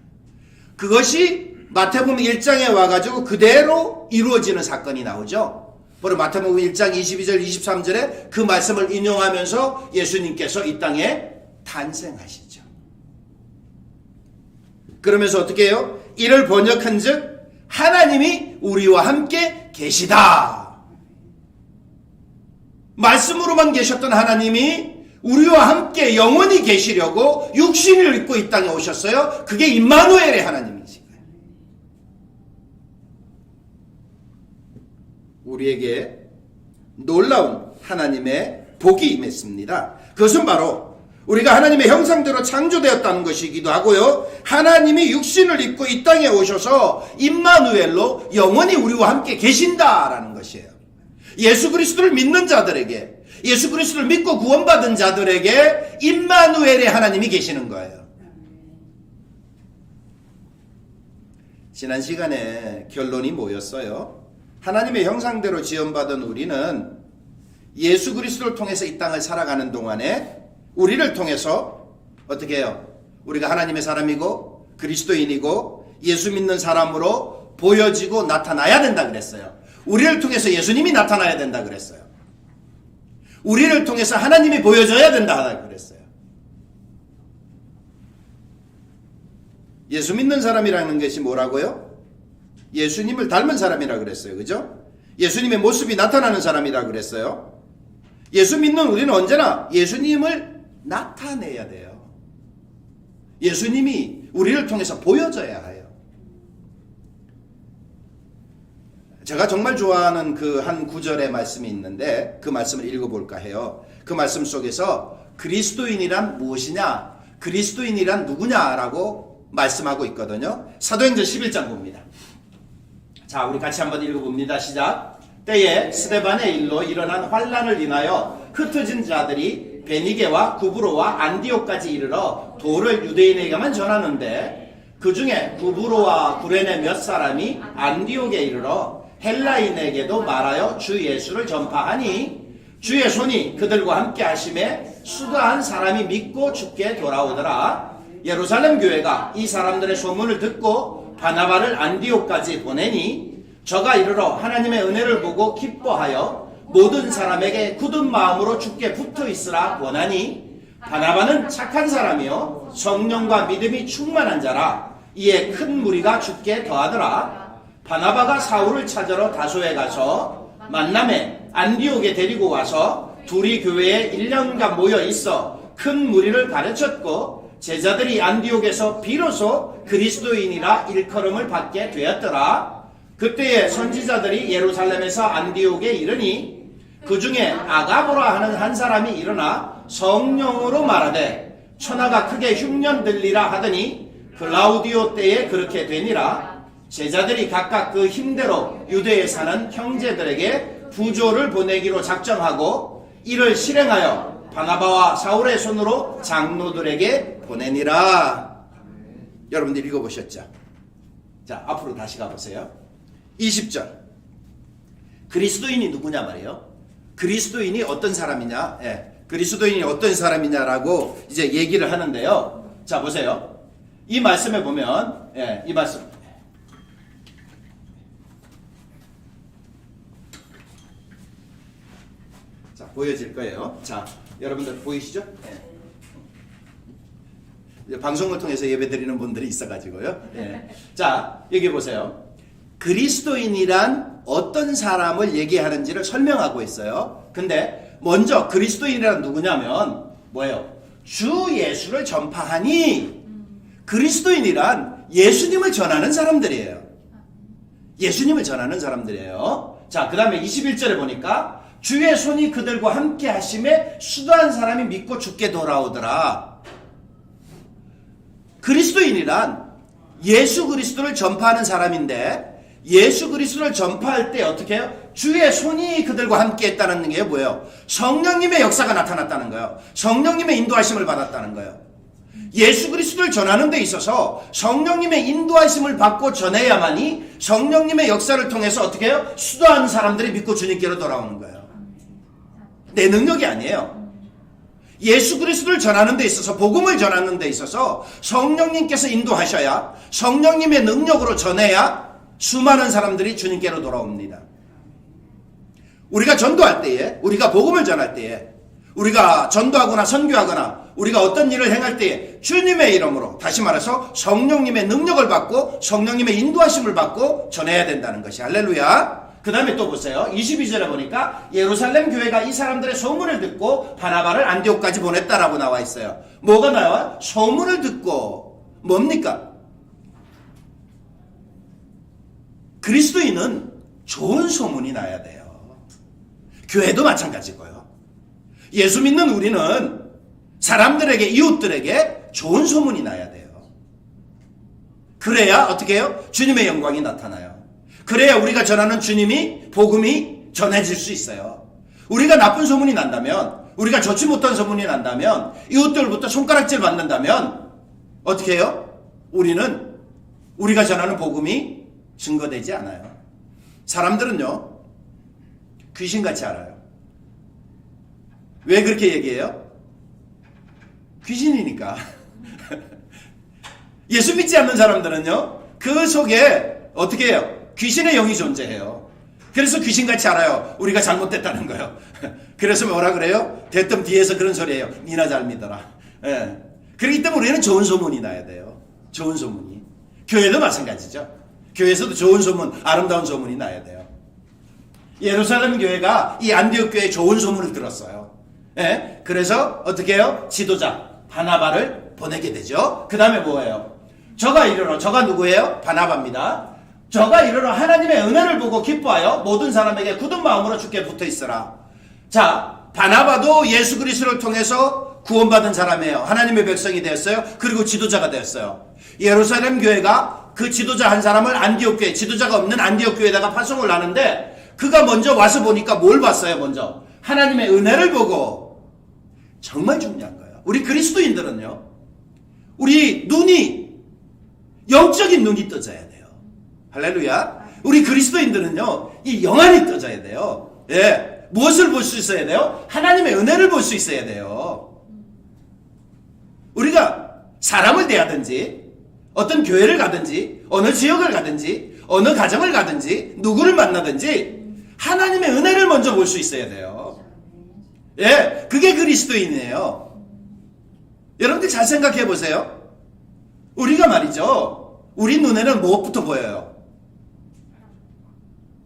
Speaker 2: 그것이 마태복음 1장에 와가지고 그대로 이루어지는 사건이 나오죠. 바로 마태복음 1장 22절 23절에 그 말씀을 인용하면서 예수님께서 이 땅에 탄생하시죠. 그러면서 어떻게 해요? 이를 번역한 즉 하나님이 우리와 함께 계시다. 말씀으로만 계셨던 하나님이 우리와 함께 영원히 계시려고 육신을 입고 이 땅에 오셨어요. 그게 임마누엘의 하나님이신 거예요. 우리에게 놀라운 하나님의 복이 임했습니다. 그것은 바로 우리가 하나님의 형상대로 창조되었다는 것이기도 하고요. 하나님이 육신을 입고 이 땅에 오셔서 임마누엘로 영원히 우리와 함께 계신다라는 것이에요. 예수 그리스도를 믿는 자들에게, 예수 그리스도를 믿고 구원받은 자들에게 임마누엘의 하나님이 계시는 거예요. 지난 시간에 결론이 뭐였어요? 하나님의 형상대로 지음받은 우리는 예수 그리스도를 통해서 이 땅을 살아가는 동안에 우리를 통해서 어떻게 해요? 우리가 하나님의 사람이고 그리스도인이고 예수 믿는 사람으로 보여지고 나타나야 된다 그랬어요. 우리를 통해서 예수님이 나타나야 된다 그랬어요. 우리를 통해서 하나님이 보여줘야 된다 그랬어요. 예수 믿는 사람이라는 것이 뭐라고요? 예수님을 닮은 사람이라 그랬어요. 그죠? 예수님의 모습이 나타나는 사람이라 그랬어요. 예수 믿는 우리는 언제나 예수님을 나타내야 돼요. 예수님이 우리를 통해서 보여져야 해요. 제가 정말 좋아하는 그 한 구절의 말씀이 있는데 그 말씀을 읽어볼까 해요. 그 말씀 속에서 그리스도인이란 무엇이냐, 그리스도인이란 누구냐라고 말씀하고 있거든요. 사도행전 11장 봅니다. 자, 우리 같이 한번 읽어봅니다. 시작. 때에 스데반의 일로 일어난 환란을 인하여 흩어진 자들이 베니게와 구브로와 안디옥까지 이르러 도를 유대인에게만 전하는데 그 중에 구브로와 구레네 몇 사람이 안디옥에 이르러 헬라인에게도 말하여 주 예수를 전파하니 주의 손이 그들과 함께 하심에 수다한 사람이 믿고 주께 돌아오더라. 예루살렘 교회가 이 사람들의 소문을 듣고 바나바를 안디옥까지 보내니 저가 이르러 하나님의 은혜를 보고 기뻐하여 모든 사람에게 굳은 마음으로 주께 붙어 있으라 권하니 바나바는 착한 사람이요 성령과 믿음이 충만한 자라. 이에 큰 무리가 주께 더하더라. 바나바가 사울을 찾으러 다소에 가서 만남에 안디옥에 데리고 와서 둘이 교회에 1년간 모여 있어 큰 무리를 가르쳤고 제자들이 안디옥에서 비로소 그리스도인이라 일컬음을 받게 되었더라. 그때에 선지자들이 예루살렘에서 안디옥에 이르니 그 중에 아가보라 하는 한 사람이 일어나 성령으로 말하되 천하가 크게 흉년 들리라 하더니 글라우디오 때에 그렇게 되니라. 제자들이 각각 그 힘대로 유대에 사는 형제들에게 부조를 보내기로 작정하고 이를 실행하여 바나바와 사울의 손으로 장로들에게 보내니라. 여러분들 읽어보셨죠? 자, 앞으로 다시 가보세요. 20절. 그리스도인이 누구냐 말이에요. 그리스도인이 어떤 사람이냐? 그리스도인이 어떤 사람이냐라고 이제 얘기를 하는데요. 자, 보세요. 이 말씀에 보면, 이 말씀. 자, 보여질 거예요. 자, 여러분들 보이시죠? 방송을 통해서 예배 드리는 분들이 있어가지고요. 자, 여기 보세요. 그리스도인이란 어떤 사람을 얘기하는지를 설명하고 있어요. 근데 먼저 그리스도인이란 누구냐면 뭐예요? 주 예수를 전파하니 그리스도인이란 예수님을 전하는 사람들이에요. 예수님을 전하는 사람들이에요. 자, 그 다음에 21절에 보니까 주의 손이 그들과 함께 하심에 수도한 사람이 믿고 주께 돌아오더라. 그리스도인이란 예수 그리스도를 전파하는 사람인데 예수 그리스도를 전파할 때 어떻게 해요? 주의 손이 그들과 함께 했다는 게 뭐예요? 성령님의 역사가 나타났다는 거예요. 성령님의 인도하심을 받았다는 거예요. 예수 그리스도를 전하는 데 있어서 성령님의 인도하심을 받고 전해야만이 성령님의 역사를 통해서 어떻게 해요? 수도한 사람들이 믿고 주님께로 돌아오는 거예요. 내 능력이 아니에요. 예수 그리스도를 전하는 데 있어서, 복음을 전하는 데 있어서 성령님께서 인도하셔야, 성령님의 능력으로 전해야 수많은 사람들이 주님께로 돌아옵니다. 우리가 전도할 때에, 우리가 복음을 전할 때에, 우리가 전도하거나 선교하거나 우리가 어떤 일을 행할 때에 주님의 이름으로, 다시 말해서 성령님의 능력을 받고 성령님의 인도하심을 받고 전해야 된다는 것이, 할렐루야. 그 다음에 또 보세요. 22절에 보니까 예루살렘 교회가 이 사람들의 소문을 듣고 바나바를 안디옥까지 보냈다라고 나와 있어요. 뭐가 나와? 소문을 듣고. 뭡니까? 그리스도인은 좋은 소문이 나야 돼요. 교회도 마찬가지고요. 예수 믿는 우리는 사람들에게, 이웃들에게 좋은 소문이 나야 돼요. 그래야 어떻게 해요? 주님의 영광이 나타나요. 그래야 우리가 전하는 주님이, 복음이 전해질 수 있어요. 우리가 나쁜 소문이 난다면, 우리가 좋지 못한 소문이 난다면, 이웃들부터 손가락질 받는다면 어떻게 해요? 우리는 우리가 전하는 복음이 증거되지 않아요. 사람들은요, 귀신같이 알아요. 왜 그렇게 얘기해요? 귀신이니까. 예수 믿지 않는 사람들은요, 그 속에 어떻게 해요? 귀신의 영이 존재해요. 그래서 귀신같이 알아요. 우리가 잘못됐다는 거예요. 그래서 뭐라 그래요? 대뜸 뒤에서 그런 소리예요. 니나 잘 믿어라. 예. 그렇기 때문에 우리는 좋은 소문이 나야 돼요. 좋은 소문이. 교회도 마찬가지죠. 교회에서도 좋은 소문, 아름다운 소문이 나야 돼요. 예루살렘 교회가 이 안디옥 교회에 좋은 소문을 들었어요. 예? 그래서 어떻게 해요? 지도자 바나바를 보내게 되죠. 그 다음에 뭐예요? 저가 이르러, 저가 누구예요? 바나바입니다. 저가 이르러 하나님의 은혜를 보고 기뻐하여 모든 사람에게 굳은 마음으로 주께 붙어 있으라. 자, 바나바도 예수 그리스도를 통해서 구원받은 사람이에요. 하나님의 백성이 되었어요. 그리고 지도자가 되었어요. 예루살렘 교회가 그 지도자 한 사람을 안디옥 교회, 지도자가 없는 안디옥 교회에다가 파송을 하는데, 그가 먼저 와서 보니까 뭘 봤어요? 먼저 하나님의 은혜를 보고. 정말 중요한 거예요. 우리 그리스도인들은요, 우리 눈이, 영적인 눈이 떠져야 돼요. 할렐루야. 우리 그리스도인들은요, 이 영안이 떠져야 돼요. 예. 무엇을 볼 수 있어야 돼요? 하나님의 은혜를 볼 수 있어야 돼요. 우리가 사람을 대하든지, 어떤 교회를 가든지, 어느 지역을 가든지, 어느 가정을 가든지, 누구를 만나든지 하나님의 은혜를 먼저 볼 수 있어야 돼요. 예, 그게 그리스도인이에요. 여러분들 잘 생각해 보세요. 우리가 말이죠, 우리 눈에는 무엇부터 보여요?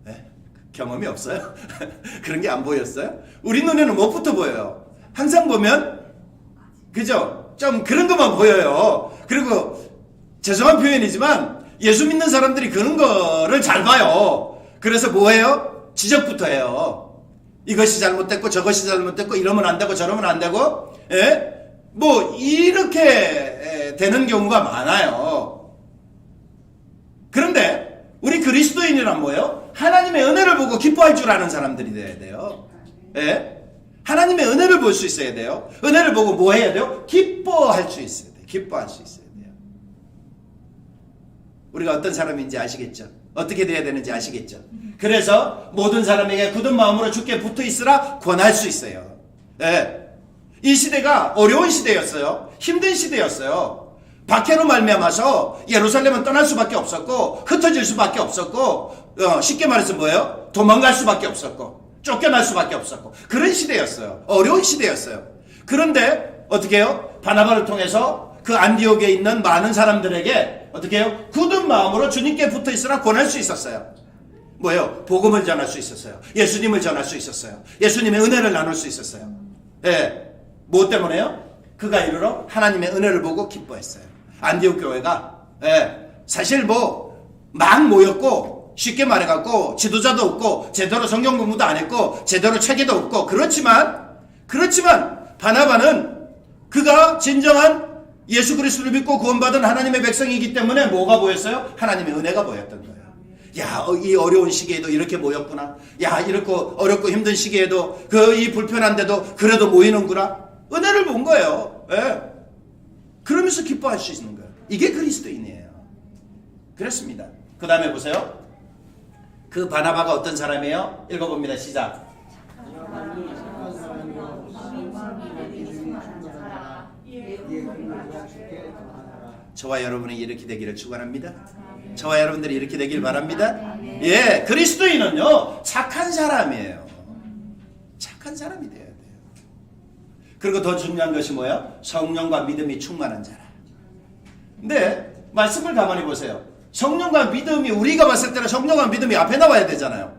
Speaker 2: 네? 경험이 없어요? 그런 게 안 보였어요? 우리 눈에는 무엇부터 보여요? 항상 보면, 그죠? 좀 그런 것만 보여요. 그리고 죄송한 표현이지만 예수 믿는 사람들이 그런 거를 잘 봐요. 그래서 뭐해요? 지적부터 해요. 이것이 잘못됐고 저것이 잘못됐고 이러면 안 되고 저러면 안 되고, 예? 뭐 이렇게 되는 경우가 많아요. 그런데 우리 그리스도인이란 뭐예요? 하나님의 은혜를 보고 기뻐할 줄 아는 사람들이 돼야 돼요. 예? 하나님의 은혜를 볼 수 있어야 돼요. 은혜를 보고 뭐 해야 돼요? 기뻐할 수 있어야 돼요. 기뻐할 수 있어야 돼요. 우리가 어떤 사람인지 아시겠죠? 어떻게 돼야 되는지 아시겠죠? 그래서 모든 사람에게 굳은 마음으로 주께 붙어 있으라 권할 수 있어요. 네. 이 시대가 어려운 시대였어요. 힘든 시대였어요. 박해로 말미암아서 예루살렘은 떠날 수밖에 없었고, 흩어질 수밖에 없었고, 쉽게 말해서 뭐예요? 도망갈 수밖에 없었고, 쫓겨날 수밖에 없었고, 그런 시대였어요. 어려운 시대였어요. 그런데 어떻게 해요? 바나바를 통해서 그 안디옥에 있는 많은 사람들에게 어떻게 해요? 굳은 마음으로 주님께 붙어 있으라 권할 수 있었어요. 뭐예요? 복음을 전할 수 있었어요. 예수님을 전할 수 있었어요. 예수님의 은혜를 나눌 수 있었어요. 예. 뭐 때문에요? 그가 이르러 하나님의 은혜를 보고 기뻐했어요. 안디옥 교회가, 예. 사실 막 모였고, 쉽게 말해갖고, 지도자도 없고, 제대로 성경 공부도 안 했고, 제대로 체계도 없고, 그렇지만, 바나바는 그가 진정한 예수 그리스도를 믿고 구원받은 하나님의 백성이기 때문에 뭐가 보였어요? 하나님의 은혜가 보였던 거예요. 야, 이 어려운 시기에도 이렇게 모였구나. 야, 이렇게 어렵고 힘든 시기에도 이 불편한데도 그래도 모이는구나. 은혜를 본 거예요. 예. 그러면서 기뻐할 수 있는 거예요. 이게 그리스도인이에요. 그렇습니다. 그 다음에 보세요. 그 바나바가 어떤 사람이에요? 읽어봅니다. 시작. 저와 여러분이 이렇게 되기를 축원합니다. 저와 여러분들이 이렇게 되길 바랍니다. 예, 그리스도인은요 착한 사람이에요. 착한 사람이 돼야 돼요. 그리고 더 중요한 것이 뭐예요? 성령과 믿음이 충만한 자라. 근데 말씀을 가만히 보세요. 성령과 믿음이 우리가 봤을 때는 성령과 믿음이 앞에 나와야 되잖아요.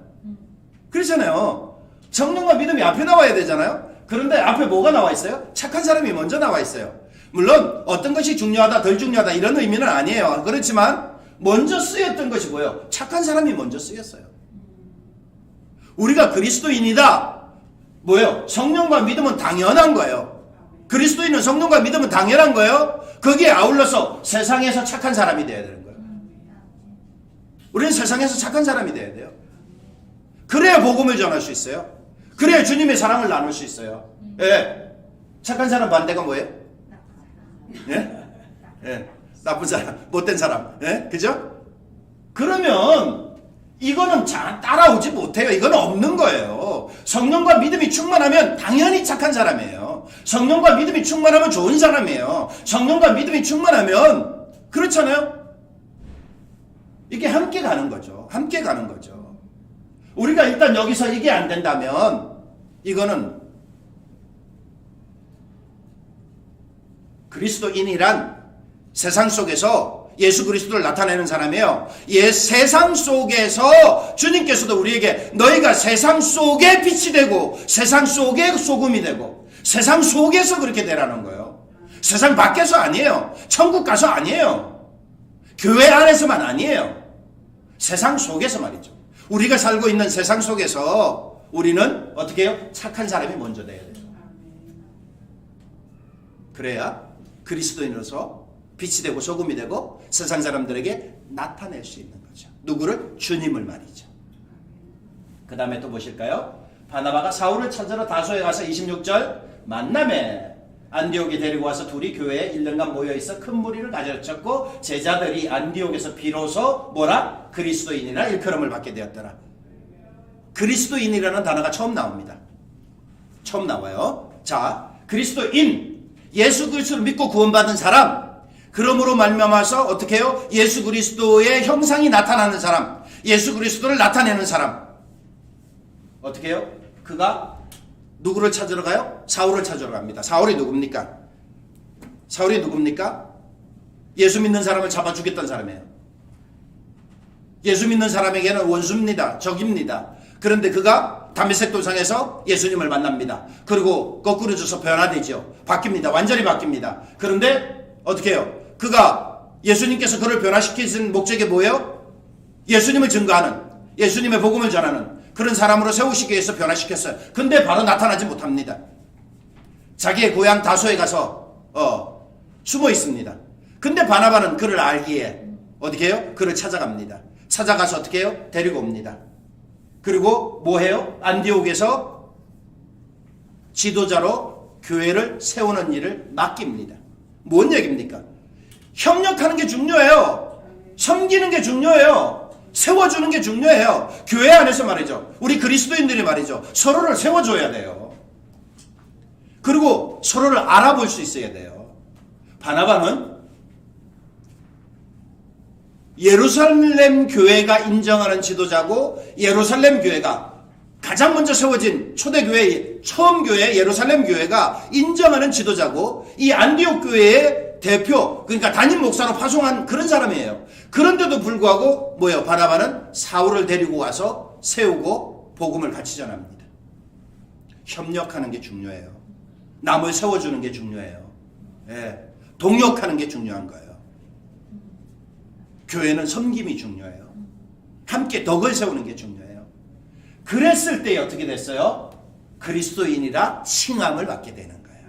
Speaker 2: 그렇잖아요. 성령과 믿음이 앞에 나와야 되잖아요. 그런데 앞에 뭐가 나와 있어요? 착한 사람이 먼저 나와 있어요. 물론 어떤 것이 중요하다 덜 중요하다 이런 의미는 아니에요. 그렇지만 먼저 쓰였던 것이 뭐예요? 착한 사람이 먼저 쓰였어요. 우리가 그리스도인이다. 뭐예요? 성령과 믿음은 당연한 거예요. 그리스도인은 성령과 믿음은 당연한 거예요. 거기에 아울러서 세상에서 착한 사람이 돼야 되는 거예요. 우리는 세상에서 착한 사람이 돼야 돼요. 그래야 복음을 전할 수 있어요. 그래야 주님의 사랑을 나눌 수 있어요. 예. 착한 사람 반대가 뭐예요? 예? 예. 나쁜 사람, 못된 사람. 예? 그죠? 그러면 이거는 따라오지 못해요. 이건 없는 거예요. 성령과 믿음이 충만하면 당연히 착한 사람이에요. 성령과 믿음이 충만하면 좋은 사람이에요. 성령과 믿음이 충만하면 그렇잖아요. 이게 함께 가는 거죠. 함께 가는 거죠. 우리가 일단 여기서 이게 안 된다면 이거는 그리스도인이란 세상 속에서 예수 그리스도를 나타내는 사람이에요. 세상 속에서 주님께서도 우리에게 너희가 세상 속에 빛이 되고 세상 속에 소금이 되고 세상 속에서 그렇게 되라는 거예요. 세상 밖에서 아니에요. 천국 가서 아니에요. 교회 안에서만 아니에요. 세상 속에서 말이죠. 우리가 살고 있는 세상 속에서 우리는 어떻게 해요? 착한 사람이 먼저 돼야 돼요. 그래야 그리스도인으로서 빛이 되고 소금이 되고 세상 사람들에게 나타낼 수 있는 거죠. 누구를? 주님을 말이죠. 그 다음에 또 보실까요? 바나바가 사울을 찾으러 다소에 가서 26절 만남에 안디옥에 데리고 와서 둘이 교회에 1년간 모여있어 큰 무리를 가졌고 제자들이 안디옥에서 비로소 뭐라? 그리스도인이라 일컬음을 받게 되었더라. 그리스도인이라는 단어가 처음 나옵니다. 처음 나와요. 자, 그리스도인, 예수 그리스도를 믿고 구원받은 사람, 그러므로 말미암아서 어떻게 해요? 예수 그리스도의 형상이 나타나는 사람, 예수 그리스도를 나타내는 사람. 어떻게 해요? 그가 누구를 찾으러 가요? 사울을 찾으러 갑니다. 사울이 누굽니까? 사울이 누굽니까? 예수 믿는 사람을 잡아 죽였던 사람이에요. 예수 믿는 사람에게는 원수입니다. 적입니다. 그런데 그가 다메섹 도상에서 예수님을 만납니다. 그리고 거꾸로 져서 변화되죠. 바뀝니다. 완전히 바뀝니다. 그런데 어떻게 해요? 그가 예수님께서 그를 변화시키신 목적이 뭐예요? 예수님을 증거하는, 예수님의 복음을 전하는 그런 사람으로 세우시기 위해서 변화시켰어요. 근데 바로 나타나지 못합니다. 자기의 고향 다소에 가서 숨어 있습니다. 근데 바나바는 그를 알기에 어떻게 해요? 그를 찾아갑니다. 찾아가서 어떻게 해요? 데리고 옵니다. 그리고 뭐 해요? 안디옥에서 지도자로 교회를 세우는 일을 맡깁니다. 뭔 얘기입니까? 협력하는 게 중요해요. 섬기는 게 중요해요. 세워주는 게 중요해요. 교회 안에서 말이죠. 우리 그리스도인들이 말이죠. 서로를 세워줘야 돼요. 그리고 서로를 알아볼 수 있어야 돼요. 바나바는 예루살렘 교회가 인정하는 지도자고 예루살렘 교회가 가장 먼저 세워진 초대교회 처음 교회 예루살렘 교회가 인정하는 지도자고 이 안디옥 교회의 대표 그러니까 담임 목사로 파송한 그런 사람이에요. 그런데도 불구하고 뭐예요? 바나바는 사울을 데리고 와서 세우고 복음을 같이 전합니다. 협력하는 게 중요해요. 남을 세워주는 게 중요해요. 예. 동역하는 게 중요한 거예요. 교회는 섬김이 중요해요. 함께 덕을 세우는 게 중요해요. 그랬을 때 어떻게 됐어요? 그리스도인이라 칭함을 받게 되는 거예요.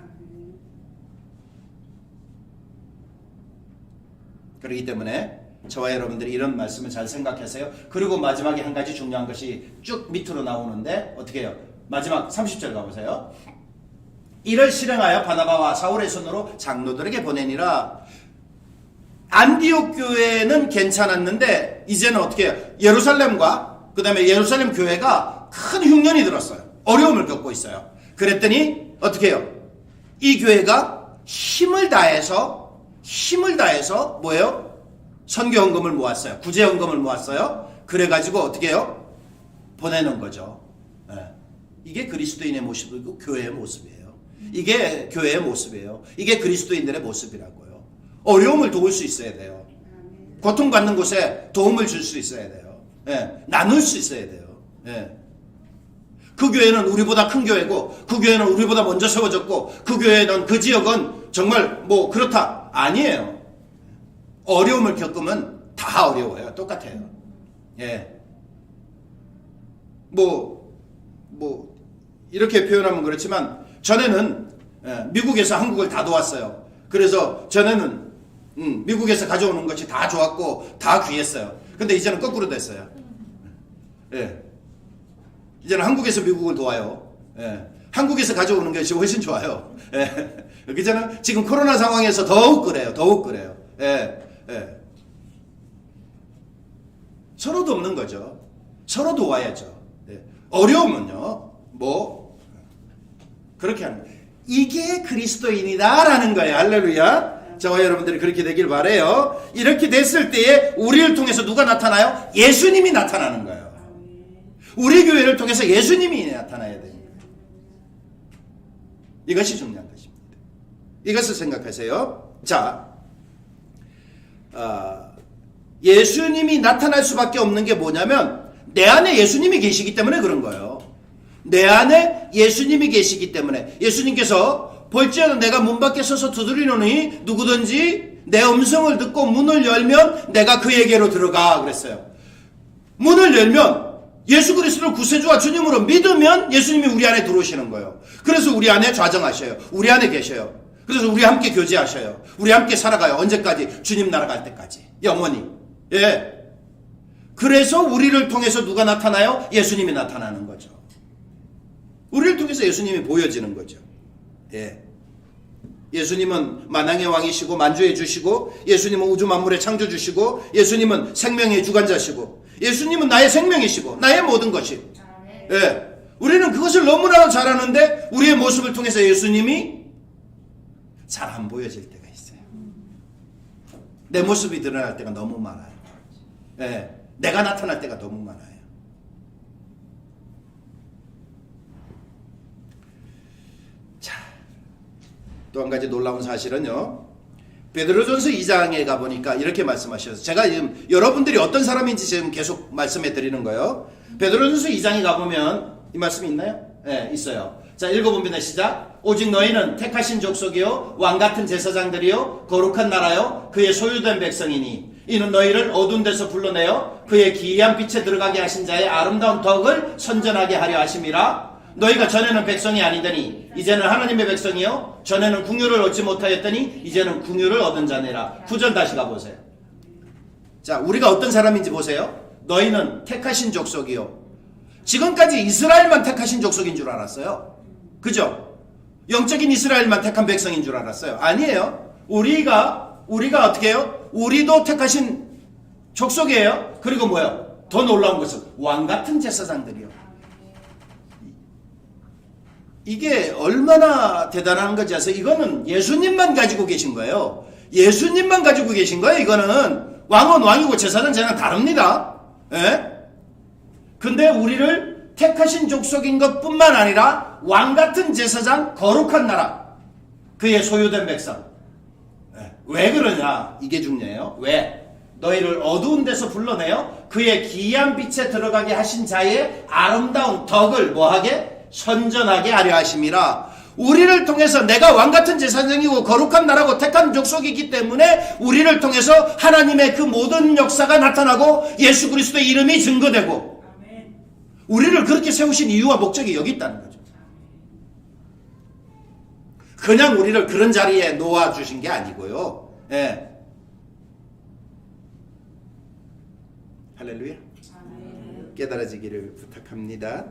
Speaker 2: 그렇기 때문에 저와 여러분들이 이런 말씀을 잘 생각하세요. 그리고 마지막에 한 가지 중요한 것이 쭉 밑으로 나오는데 어떻게 해요? 마지막 30절 가보세요. 이를 실행하여 바나바와 사울의 손으로 장로들에게 보내니라. 안디옥 교회는 괜찮았는데 이제는 어떻게 해요? 예루살렘과 그 다음에 예루살렘 교회가 큰 흉년이 들었어요. 어려움을 겪고 있어요. 그랬더니 어떻게 해요? 이 교회가 힘을 다해서 뭐예요? 선교헌금을 모았어요. 구제헌금을 모았어요. 그래가지고 어떻게 해요? 보내는 거죠. 네. 이게 그리스도인의 모습이고 교회의 모습이에요. 이게 교회의 모습이에요. 이게 그리스도인들의 모습이라고요. 어려움을 도울 수 있어야 돼요. 고통받는 곳에 도움을 줄 수 있어야 돼요. 네. 나눌 수 있어야 돼요. 네. 그 교회는 우리보다 큰 교회고 그 교회는 우리보다 먼저 세워졌고 그 교회는 그 지역은 정말 뭐 그렇다. 아니에요. 어려움을 겪으면 다 어려워요. 똑같아요. 예. 이렇게 표현하면 그렇지만 전에는 미국에서 한국을 다 도왔어요. 그래서 전에는 미국에서 가져오는 것이 다 좋았고 다 귀했어요. 근데 이제는 거꾸로 됐어요. 예. 이제는 한국에서 미국을 도와요. 예. 한국에서 가져오는 것이 훨씬 좋아요. 예. 그잖아요. 지금 코로나 상황에서 더욱 그래요. 예. 예. 서로 돕는 거죠. 서로 도와야죠. 예. 어려우면요. 그렇게 하는 거예요. 이게 그리스도인이다라는 거예요. 할렐루야. 저와 여러분들이 그렇게 되길 바라요. 이렇게 됐을 때에 우리를 통해서 누가 나타나요? 예수님이 나타나는 거예요. 우리 교회를 통해서 예수님이 나타나야 됩니다. 이것이 중요한 것입니다. 이것을 생각하세요. 자, 예수님이 나타날 수밖에 없는 게 뭐냐면 내 안에 예수님이 계시기 때문에 그런 거예요. 내 안에 예수님이 계시기 때문에 예수님께서 볼지어다 내가 문 밖에 서서 두드리노니 누구든지 내 음성을 듣고 문을 열면 내가 그에게로 들어가 그랬어요. 문을 열면 예수 그리스도를 구세주와 주님으로 믿으면 예수님이 우리 안에 들어오시는 거예요. 그래서 우리 안에 좌정하셔요. 우리 안에 계셔요. 그래서 우리 함께 교제하셔요. 우리 함께 살아가요. 언제까지? 주님 나라 갈 때까지. 영원히. 예. 그래서 우리를 통해서 누가 나타나요? 예수님이 나타나는 거죠. 우리를 통해서 예수님이 보여지는 거죠. 예. 예수님은 만왕의 왕이시고 만주해 주시고 예수님은 우주 만물의 창조주시고 예수님은 생명의 주관자시고 예수님은 나의 생명이시고 나의 모든 것이. 예. 우리는 그것을 너무나 잘 아는데 우리의 모습을 통해서 예수님이 잘 안 보여질 때가 있어요. 내 모습이 드러날 때가 너무 많아요. 예. 내가 나타날 때가 너무 많아요. 또 한 가지 놀라운 사실은요. 베드로전서 2장에 가보니까 이렇게 말씀하셔서 제가 지금 여러분들이 어떤 사람인지 지금 계속 말씀해 드리는 거예요. 베드로전서 2장에 가보면 이 말씀이 있나요? 네, 있어요. 자, 읽어봅니다. 시작. 오직 너희는 택하신 족속이요 왕같은 제사장들이요 거룩한 나라요 그의 소유된 백성이니 이는 너희를 어두운 데서 불러내어 그의 기이한 빛에 들어가게 하신 자의 아름다운 덕을 선전하게 하려 하심이라. 너희가 전에는 백성이 아니더니 이제는 하나님의 백성이요 전에는 궁유를 얻지 못하였더니 이제는 궁유를 얻은 자니라. 9절 다시 가보세요. 자, 우리가 어떤 사람인지 보세요. 너희는 택하신 족속이요. 지금까지 이스라엘만 택하신 족속인 줄 알았어요. 그죠? 영적인 이스라엘만 택한 백성인 줄 알았어요. 아니에요. 우리가 어떻게 해요? 우리도 택하신 족속이에요. 그리고 뭐예요? 더 놀라운 것은 왕같은 제사장들이요. 이게 얼마나 대단한 건지 아세요? 이거는 예수님만 가지고 계신 거예요. 예수님만 가지고 계신 거예요. 이거는 왕은 왕이고 제사는 제사는 다릅니다. 예? 근데 우리를 택하신 족속인 것뿐만 아니라 왕같은 제사장, 거룩한 나라, 그의 소유된 백성. 예. 왜 그러냐? 이게 중요해요. 왜? 너희를 어두운 데서 불러내어 그의 기이한 빛에 들어가게 하신 자의 아름다운 덕을 뭐하게? 선전하게 하려 하심이라. 우리를 통해서 내가 왕같은 제사장이고 거룩한 나라고 택한 족속이기 때문에 우리를 통해서 하나님의 그 모든 역사가 나타나고 예수 그리스도의 이름이 증거되고 우리를 그렇게 세우신 이유와 목적이 여기 있다는 거죠. 그냥 우리를 그런 자리에 놓아주신 게 아니고요. 예. 할렐루야. 깨달아지기를 부탁합니다.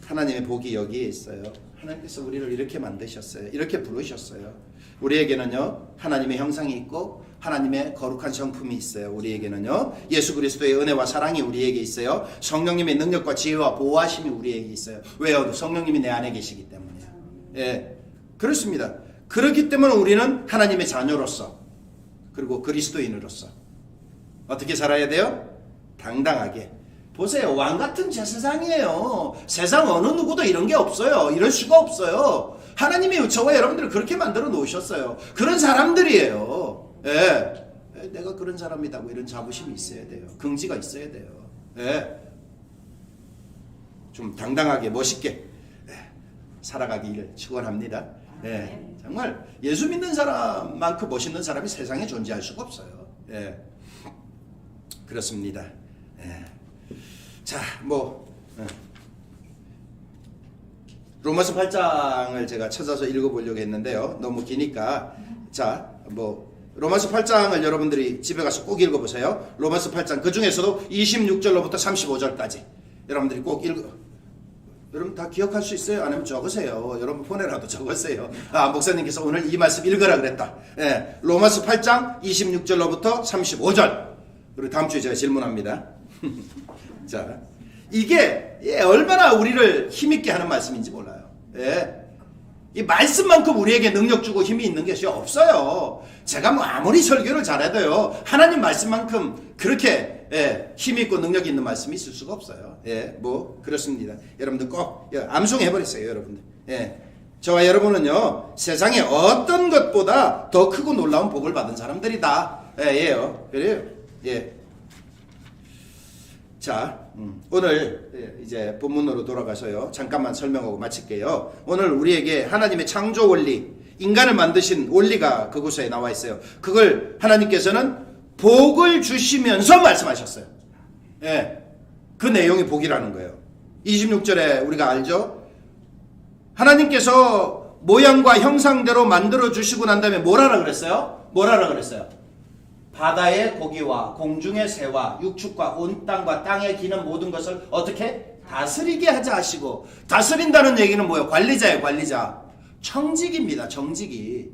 Speaker 2: 하나님의 복이 여기에 있어요. 하나님께서 우리를 이렇게 만드셨어요. 이렇게 부르셨어요. 우리에게는요, 하나님의 형상이 있고 하나님의 거룩한 성품이 있어요. 우리에게는요, 예수 그리스도의 은혜와 사랑이 우리에게 있어요. 성령님의 능력과 지혜와 보호하심이 우리에게 있어요. 왜요? 성령님이 내 안에 계시기 때문이에요. 예, 그렇습니다. 그렇기 때문에 우리는 하나님의 자녀로서, 그리고 그리스도인으로서 어떻게 살아야 돼요? 당당하게. 보세요. 왕 같은 세상이에요. 세상 어느 누구도 이런 게 없어요. 이럴 수가 없어요. 하나님이 저와 여러분들을 그렇게 만들어 놓으셨어요. 그런 사람들이에요. 예. 내가 그런 사람이다고 이런 자부심이 있어야 돼요. 긍지가 있어야 돼요. 예. 좀 당당하게 멋있게 살아가기를 축원합니다. 예. 정말 예수 믿는 사람만큼 멋있는 사람이 세상에 존재할 수가 없어요. 예. 그렇습니다. 예. 자, 로마서 8장을 제가 찾아서 읽어보려고 했는데요. 너무 기니까. 자, 로마서 8장을 여러분들이 집에 가서 꼭 읽어보세요. 로마서 8장, 그 중에서도 26절로부터 35절까지. 여러분들이 꼭 여러분 다 기억할 수 있어요? 아니면 적으세요. 여러분 폰에라도 적으세요. 목사님께서 오늘 이 말씀 읽으라 그랬다. 예, 로마서 8장 26절로부터 35절. 그리고 다음 주에 제가 질문합니다. 자, 이게 얼마나 우리를 힘있게 하는 말씀인지 몰라요. 예. 이 말씀만큼 우리에게 능력 주고 힘이 있는 것이 없어요. 제가 아무리 설교를 잘해도요, 하나님 말씀만큼 그렇게 힘있고 능력 있는 말씀이 있을 수가 없어요. 예, 그렇습니다. 여러분들 꼭 암송해버렸어요, 여러분들. 예. 저와 여러분은요, 세상에 어떤 것보다 더 크고 놀라운 복을 받은 사람들이다. 예요. 그래요. 예. 자, 오늘 이제 본문으로 돌아가서요, 잠깐만 설명하고 마칠게요. 오늘 우리에게 하나님의 창조 원리, 인간을 만드신 원리가 그곳에 나와 있어요. 그걸 하나님께서는 복을 주시면서 말씀하셨어요. 예, 그 내용이 복이라는 거예요. 26절에 우리가 알죠? 하나님께서 모양과 형상대로 만들어 주시고 난 다음에 뭘 하라 그랬어요? 바다의 고기와 공중의 새와 육축과 온 땅과 땅에 기는 모든 것을 어떻게? 다스리게 하자 하시고, 다스린다는 얘기는 뭐예요? 관리자예요, 관리자. 청직입니다, 청직이.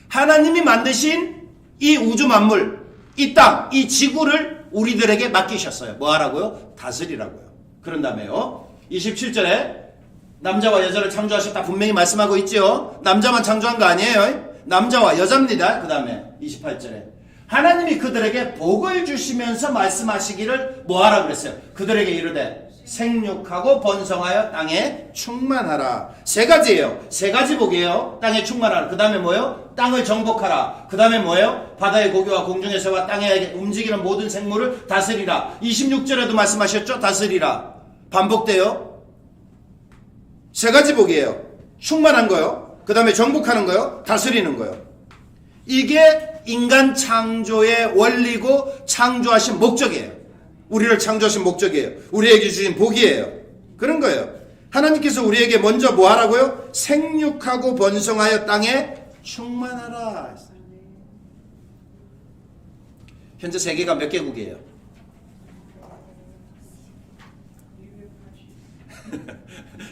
Speaker 2: 하나님이 만드신 이 우주 만물, 이 땅, 이 지구를 우리들에게 맡기셨어요. 뭐 하라고요? 다스리라고요. 그런 다음에요, 27절에 남자와 여자를 창조하셨다 분명히 말씀하고 있죠. 남자만 창조한 거 아니에요. 남자와 여자입니다. 그 다음에 28절에 하나님이 그들에게 복을 주시면서 말씀하시기를 뭐하라 그랬어요? 그들에게 이르되 생육하고 번성하여 땅에 충만하라. 세 가지예요. 세 가지 복이에요. 땅에 충만하라. 그 다음에 뭐예요? 땅을 정복하라. 그 다음에 뭐예요? 바다의 고기와 공중의 새와 땅에 움직이는 모든 생물을 다스리라. 26절에도 말씀하셨죠? 다스리라. 반복돼요. 세 가지 복이에요. 충만한 거요, 그 다음에 정복하는 거요, 다스리는 거요. 이게 인간 창조의 원리고 창조하신 목적이에요. 우리를 창조하신 목적이에요. 우리에게 주신 복이에요. 그런 거예요. 하나님께서 우리에게 먼저 뭐 하라고요? 생육하고 번성하여 땅에 충만하라. 현재 세계가 몇 개국이에요?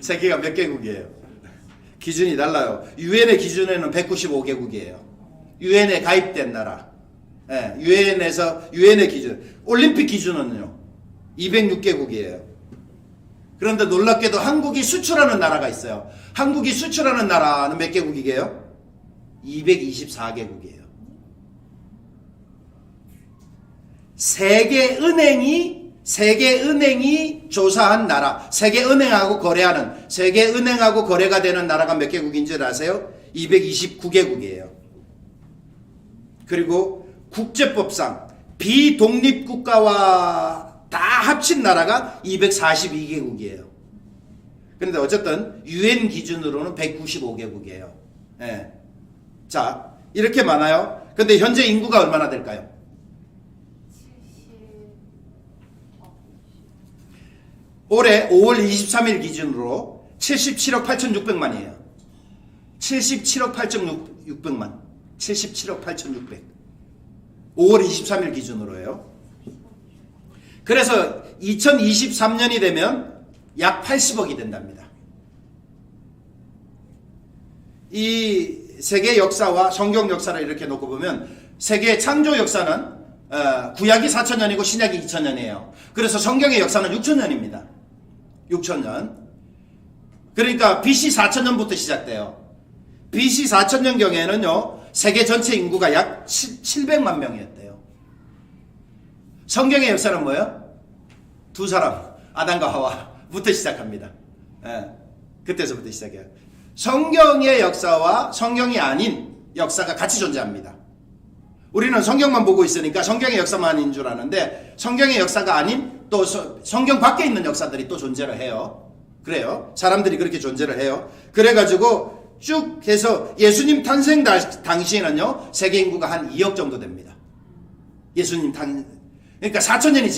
Speaker 2: 세계가 몇 개국이에요? 기준이 달라요. 유엔의 기준에는 195개국이에요. 유엔에 가입된 나라. 예, 유엔의 기준. 올림픽 기준은요, 206개국이에요. 그런데 놀랍게도 한국이 수출하는 나라가 있어요. 한국이 수출하는 나라는 몇 개국이게요? 224개국이에요. 세계은행이 조사한 나라, 세계은행하고 거래가 되는 나라가 몇 개국인 줄 아세요? 229개국이에요. 그리고 국제법상 비독립국가와 다 합친 나라가 242개국이에요. 그런데 어쨌든 UN 기준으로는 195개국이에요. 예. 자, 이렇게 많아요. 근데 현재 인구가 얼마나 될까요? 올해 5월 23일 기준으로 77억 8,600만이에요. 77억 8,600만. 77억 8,600. 5월 23일 기준으로예요. 그래서 2023년이 되면 약 80억이 된답니다. 이 세계 역사와 성경 역사를 이렇게 놓고 보면 세계 창조 역사는 구약이 4,000년이고 신약이 2,000년이에요. 그래서 성경의 역사는 6,000년입니다. 6,000년. 그러니까 BC 4,000년부터 시작돼요. BC 4,000년경에는요. 세계 전체 인구가 약 700만 명이었대요. 성경의 역사는 뭐예요? 두 사람, 아담과 하와부터 시작합니다. 예, 그때서부터 시작해요. 성경의 역사와 성경이 아닌 역사가 같이 존재합니다. 우리는 성경만 보고 있으니까 성경의 역사만인 줄 아는데 성경의 역사가 아닌 또 성경 밖에 있는 역사들이 또 존재를 해요. 그래요. 사람들이 그렇게 존재를 해요. 그래가지고 쭉 해서 예수님 탄생 당시에는요. 세계 인구가 한 2억 정도 됩니다. 예수님 그러니까 4,000년이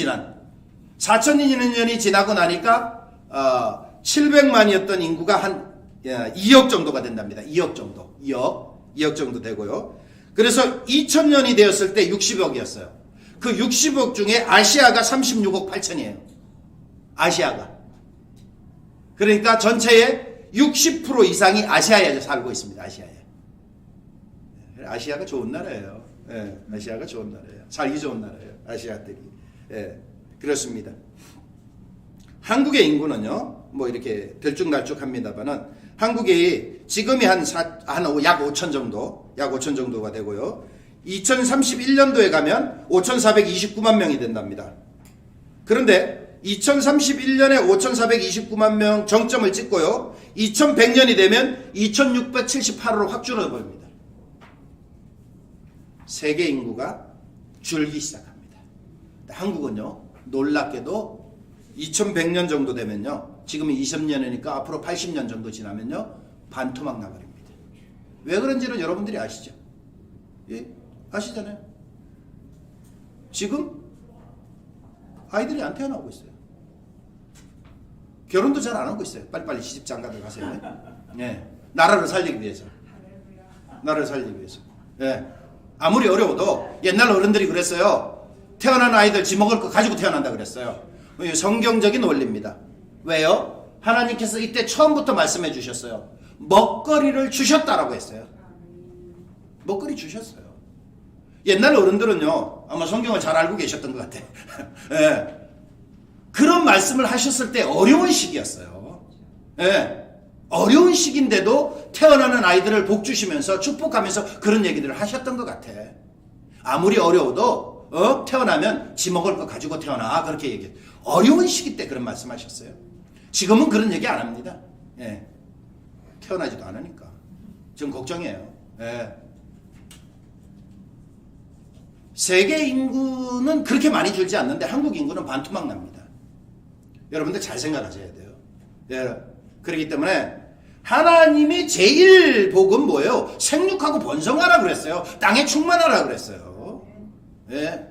Speaker 2: 지나고 나니까 700만이었던 인구가 한 2억 정도가 된답니다. 2억 정도. 2억 정도 되고요. 그래서 2000년이 되었을 때 60억이었어요. 그 60억 중에 아시아가 36억 8천이에요. 아시아가. 그러니까 전체의 60% 이상이 아시아에 살고 있습니다. 아시아에. 아시아가 좋은 나라예요. 예, 아시아가 좋은 나라예요. 살기 좋은 나라예요. 아시아들이. 예, 그렇습니다. 한국의 인구는요, 뭐 이렇게 들쭉날쭉합니다만은 한국이 지금이 약 5천 정도가 되고요. 2031년도에 가면 5,429만 명이 된답니다. 그런데 2031년에 5,429만 명 정점을 찍고요. 2100년이 되면 2,678으로 확 줄어버립니다. 세계 인구가 줄기 시작합니다. 한국은요, 놀랍게도 2100년 정도 되면요. 지금이 20년이니까 앞으로 80년 정도 지나면요. 반토막 나버립니다. 왜 그런지는 여러분들이 아시죠? 예? 아시잖아요. 지금 아이들이 안 태어나고 있어요. 결혼도 잘 안 하고 있어요. 빨리빨리 시집장가들 가세요. 예. 나라를 살리기 위해서. 나라를 살리기 위해서. 예. 아무리 어려워도 옛날 어른들이 그랬어요. 태어난 아이들 지 먹을 거 가지고 태어난다 그랬어요. 성경적인 원리입니다. 왜요? 하나님께서 이때 처음부터 말씀해 주셨어요. 먹거리를 주셨다라고 했어요. 먹거리 주셨어요. 옛날 어른들은요, 아마 성경을 잘 알고 계셨던 것 같아요. 예. 그런 말씀을 하셨을 때 어려운 시기였어요. 예. 어려운 시기인데도 태어나는 아이들을 복 주시면서 축복하면서 그런 얘기들을 하셨던 것 같아. 아무리 어려워도 태어나면 지 먹을 거 가지고 태어나 그렇게 얘기해요. 어려운 시기 때 그런 말씀하셨어요. 지금은 그런 얘기 안 합니다. 예. 태어나지도 않으니까. 지금 걱정이에요. 예. 세계 인구는 그렇게 많이 줄지 않는데 한국 인구는 반토막 납니다. 여러분들 잘 생각하셔야 돼요. 예. 그렇기 때문에 하나님이 제일 복은 뭐예요? 생육하고 번성하라 그랬어요. 땅에 충만하라 그랬어요. 예.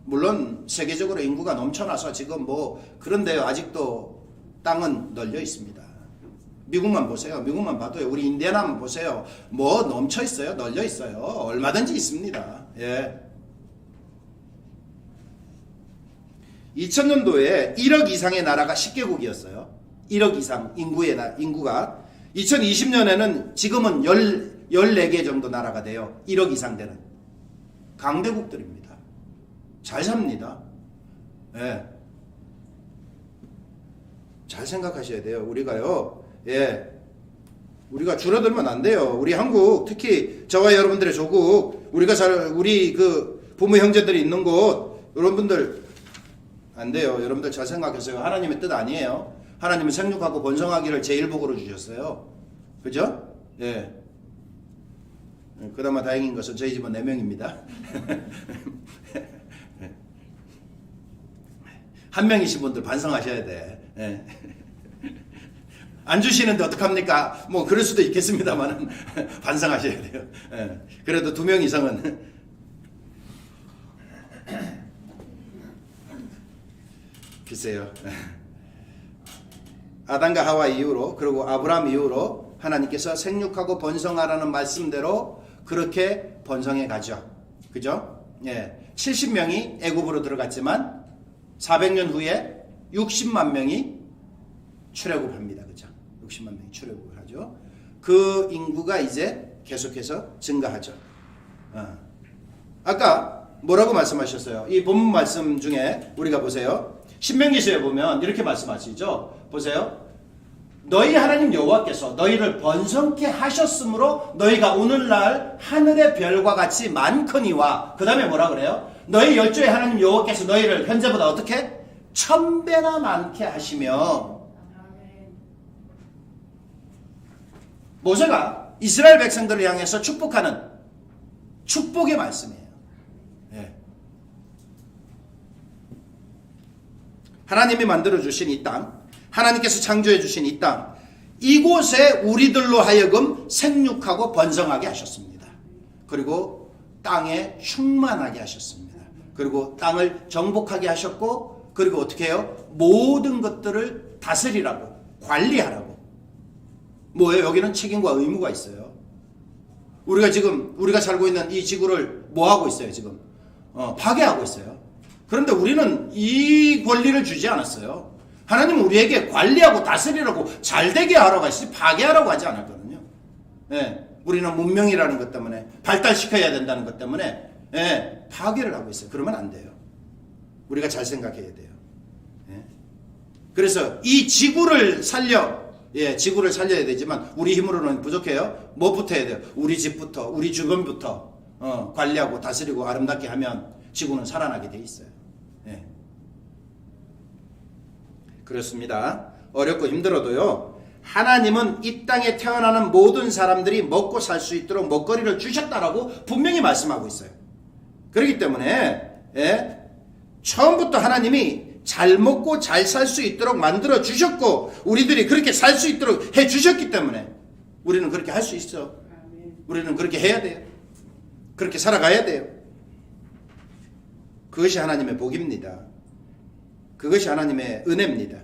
Speaker 2: 물론 세계적으로 인구가 넘쳐나서 지금 뭐 그런데요. 아직도 땅은 널려 있습니다. 미국만 보세요. 미국만 봐도요. 우리 인디애나만 보세요. 뭐 넘쳐 있어요. 널려 있어요. 얼마든지 있습니다. 예. 2000년도에 1억 이상의 나라가 10개국이었어요. 1억 이상 인구가 2020년에는 지금은 14개 정도 나라가 돼요. 1억 이상 되는 강대국들입니다. 잘 삽니다. 예. 잘 생각하셔야 돼요. 우리가요. 예. 우리가 줄어들면 안 돼요. 우리 한국, 특히 저와 여러분들의 조국, 우리 그 부모 형제들이 있는 곳, 여러분들 안 돼요. 여러분들 잘 생각하세요. 하나님의 뜻 아니에요. 하나님은 생육하고 번성하기를 제일 복으로 주셨어요. 그죠? 예. 그나마 다행인 것은 저희 집은 4명입니다. 한 명이신 분들 반성하셔야 돼. 예. 안 주시는데 어떡합니까? 뭐 그럴 수도 있겠습니다만 반성하셔야 돼요. 예. 그래도 2명 이상은 글쎄요. 아담과 하와 이후로 그리고 아브라함 이후로 하나님께서 생육하고 번성하라는 말씀대로 그렇게 번성해 가죠. 그죠? 예. 70명이 애굽으로 들어갔지만 400년 후에 60만 명이 출애굽합니다. 그죠? 60만 명이 출애굽을 하죠. 그 인구가 이제 계속해서 증가하죠. 아까 뭐라고 말씀하셨어요? 이 본문 말씀 중에 우리가 보세요. 신명기서에 보면 이렇게 말씀하시죠. 보세요. 너희 하나님 여호와께서 너희를 번성케 하셨으므로 너희가 오늘날 하늘의 별과 같이 많거니와, 그 다음에 뭐라 그래요? 너희 열조의 하나님 여호와께서 너희를 현재보다 어떻게? 1000배나 많게 하시며. 모세가 이스라엘 백성들을 향해서 축복하는 축복의 말씀이에요. 예. 하나님이 만들어주신 이 땅, 하나님께서 창조해주신 이 땅, 이곳에 우리들로 하여금 생육하고 번성하게 하셨습니다. 그리고 땅에 충만하게 하셨습니다. 그리고 땅을 정복하게 하셨고, 그리고 어떻게 해요? 모든 것들을 다스리라고, 관리하라고. 뭐예요? 여기는 책임과 의무가 있어요. 우리가 살고 있는 이 지구를 뭐 하고 있어요, 지금? 파괴하고 있어요. 그런데 우리는 이 권리를 주지 않았어요. 하나님은 우리에게 관리하고 다스리라고, 잘되게 하라고 하시지 파괴하라고 하지 않았거든요. 예, 우리는 문명이라는 것 때문에, 발달시켜야 된다는 것 때문에 파괴를 하고 있어요. 그러면 안 돼요. 우리가 잘 생각해야 돼요. 예. 그래서 이 지구를 지구를 살려야 되지만 우리 힘으로는 부족해요. 뭐부터 해야 돼요? 우리 집부터, 우리 주변부터 관리하고 다스리고 아름답게 하면 지구는 살아나게 돼 있어요. 예. 그렇습니다. 어렵고 힘들어도요, 하나님은 이 땅에 태어나는 모든 사람들이 먹고 살 수 있도록 먹거리를 주셨다라고 분명히 말씀하고 있어요. 그렇기 때문에 처음부터 하나님이 잘 먹고 잘 살 수 있도록 만들어 주셨고, 우리들이 그렇게 살 수 있도록 해 주셨기 때문에 우리는 그렇게 할 수 있어. 우리는 그렇게 해야 돼요. 그렇게 살아가야 돼요. 그것이 하나님의 복입니다. 그것이 하나님의 은혜입니다.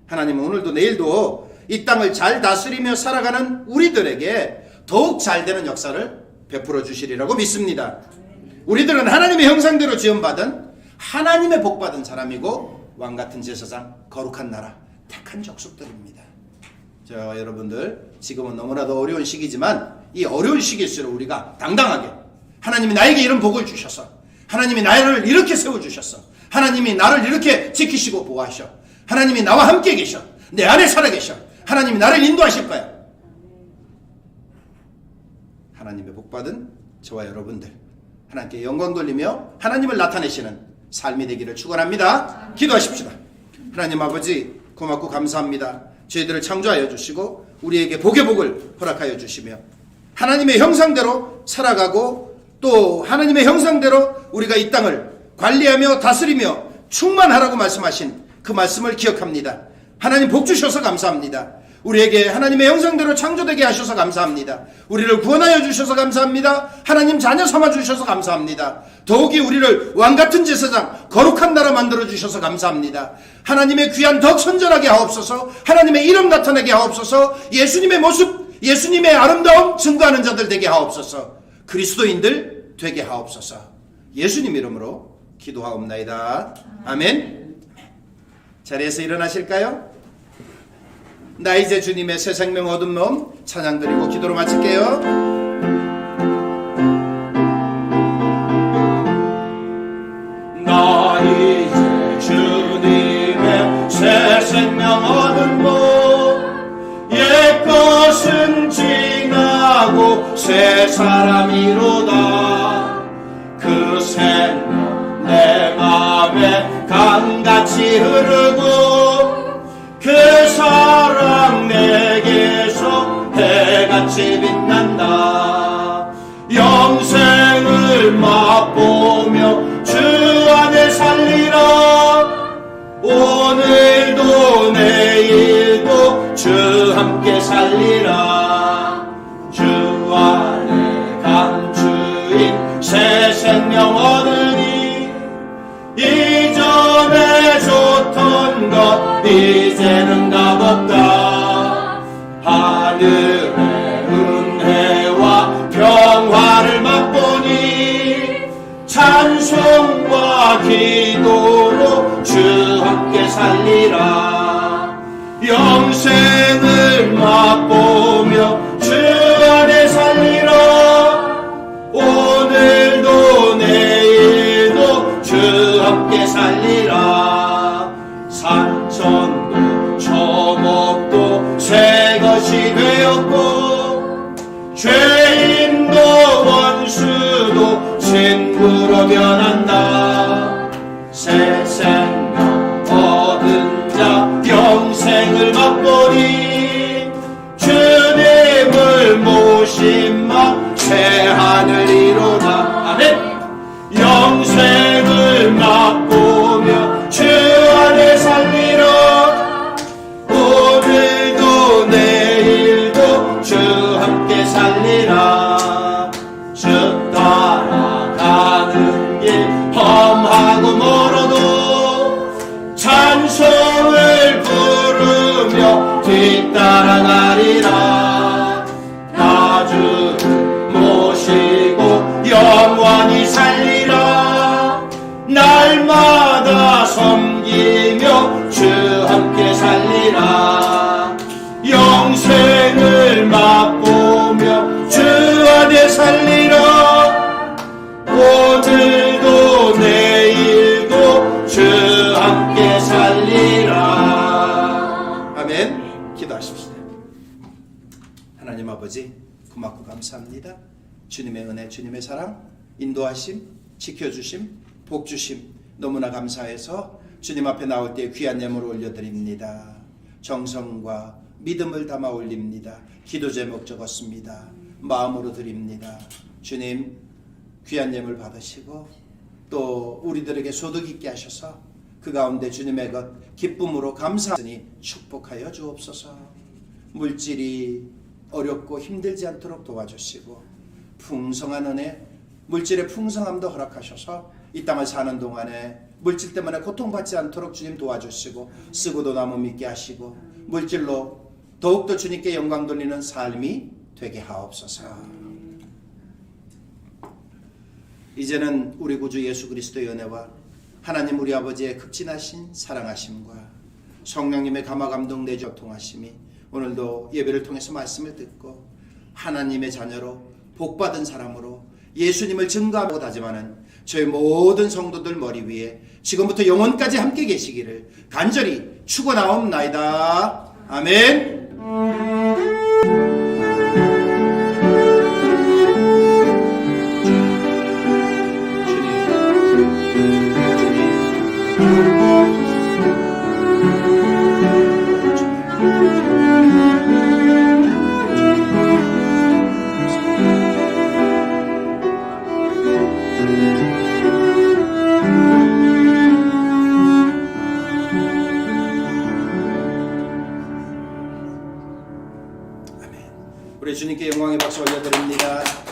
Speaker 2: 하나님은 오늘도 내일도 이 땅을 잘 다스리며 살아가는 우리들에게 더욱 잘 되는 역사를 베풀어 주시리라고 믿습니다. 우리들은 하나님의 형상대로 지음받은 하나님의 복받은 사람이고, 왕같은 제사장, 거룩한 나라, 택한 족속들입니다. 자, 여러분들, 지금은 너무나도 어려운 시기지만 이 어려운 시기일수록 우리가 당당하게, 하나님이 나에게 이런 복을 주셔서, 하나님이 나를 이렇게 세워주셨어, 하나님이 나를 이렇게 지키시고 보호하셔, 하나님이 나와 함께 계셔, 내 안에 살아계셔, 하나님이 나를 인도하실 거야. 하나님의 복받은 저와 여러분들, 하나님께 영광 돌리며 하나님을 나타내시는 삶이 되기를 축원합니다. 기도하십시다. 하나님 아버지, 고맙고 감사합니다. 저희들을 창조하여 주시고 우리에게 복의 복을 허락하여 주시며 하나님의 형상대로 살아가고, 또 하나님의 형상대로 우리가 이 땅을 관리하며 다스리며 충만하라고 말씀하신 그 말씀을 기억합니다. 하나님 복 주셔서 감사합니다. 우리에게 하나님의 형상대로 창조되게 하셔서 감사합니다. 우리를 구원하여 주셔서 감사합니다. 하나님 자녀 삼아 주셔서 감사합니다. 더욱이 우리를 왕같은 제사장, 거룩한 나라 만들어 주셔서 감사합니다. 하나님의 귀한 덕 선전하게 하옵소서. 하나님의 이름 나타나게 하옵소서. 예수님의 모습, 예수님의 아름다움 증거하는 자들 되게 하옵소서. 그리스도인들 되게 하옵소서. 예수님 이름으로 기도하옵나이다. 아멘. 자리에서 일어나실까요? 나 이제 주님의 새 생명 얻은 몸 찬양 드리고 기도로 마칠게요.
Speaker 3: 나 이제 주님의 새 생명 얻은 몸, 옛 것은 지나고 새 사람이로다. 그 생명 내 맘에 강같이 흐르고, 그 사랑 내게서 해같이 빛난다. 영생을 맛보며 주 안에 살리라. 오늘도 내일도 주 함께 살리라. 주 안에 감추인 새 생명 얻으니, 이전에 좋던 것 이제는 값없다. 하늘의 은혜와 평화를 맛보니, 찬송과 기도로 주 함께 살리라. 영생을 맛보며 주 주로 변한다. 새 생명 얻은 자 영생을 맛보니 주님을 모심마 새 하늘 이루다. 아멘. 영생을 맛보며 주 안에 살리라. 오늘도 내일도 주 함께 살리라. 주 따라가는 길 험하고 멀어도 찬송을 부르며 뒤따라가리라. 나 주를 모시고 영원히 살리라. 날마다 섬기며 주 함께 살리라. 영생을 맛보며 주 안에 살리라. 오늘도 내일도 주 함께 살리라.
Speaker 2: 아멘. 기도하십시다. 하나님 아버지 고맙고 감사합니다. 주님의 은혜, 주님의 사랑, 인도하심, 지켜주심, 복주심 너무나 감사해서 주님 앞에 나올 때 귀한 예물을 올려드립니다. 정성과 믿음을 담아 올립니다. 기도 제목 적었습니다. 마음으로 드립니다. 주님 귀한 예물 받으시고 또 우리들에게 소득 있게 하셔서 그 가운데 주님의 것 기쁨으로 감사하니 축복하여 주옵소서. 물질이 어렵고 힘들지 않도록 도와주시고 풍성한 은혜, 물질의 풍성함도 허락하셔서 이 땅을 사는 동안에 물질 때문에 고통받지 않도록 주님 도와주시고 쓰고도 남음 믿게 하시고 물질로 더욱더 주님께 영광 돌리는 삶이 되게 하옵소서. 이제는 우리 구주 예수 그리스도의 은혜와 하나님 우리 아버지의 극진하신 사랑하심과 성령님의 감화 감동 내주 통하심이 오늘도 예배를 통해서 말씀을 듣고 하나님의 자녀로 복받은 사람으로 예수님을 증거하고 다짐하는 저희 모든 성도들 머리 위에 지금부터 영원까지 함께 계시기를 간절히 축원하옵나이다. 아멘. 우리 주님께 영광의 박수 올려드립니다.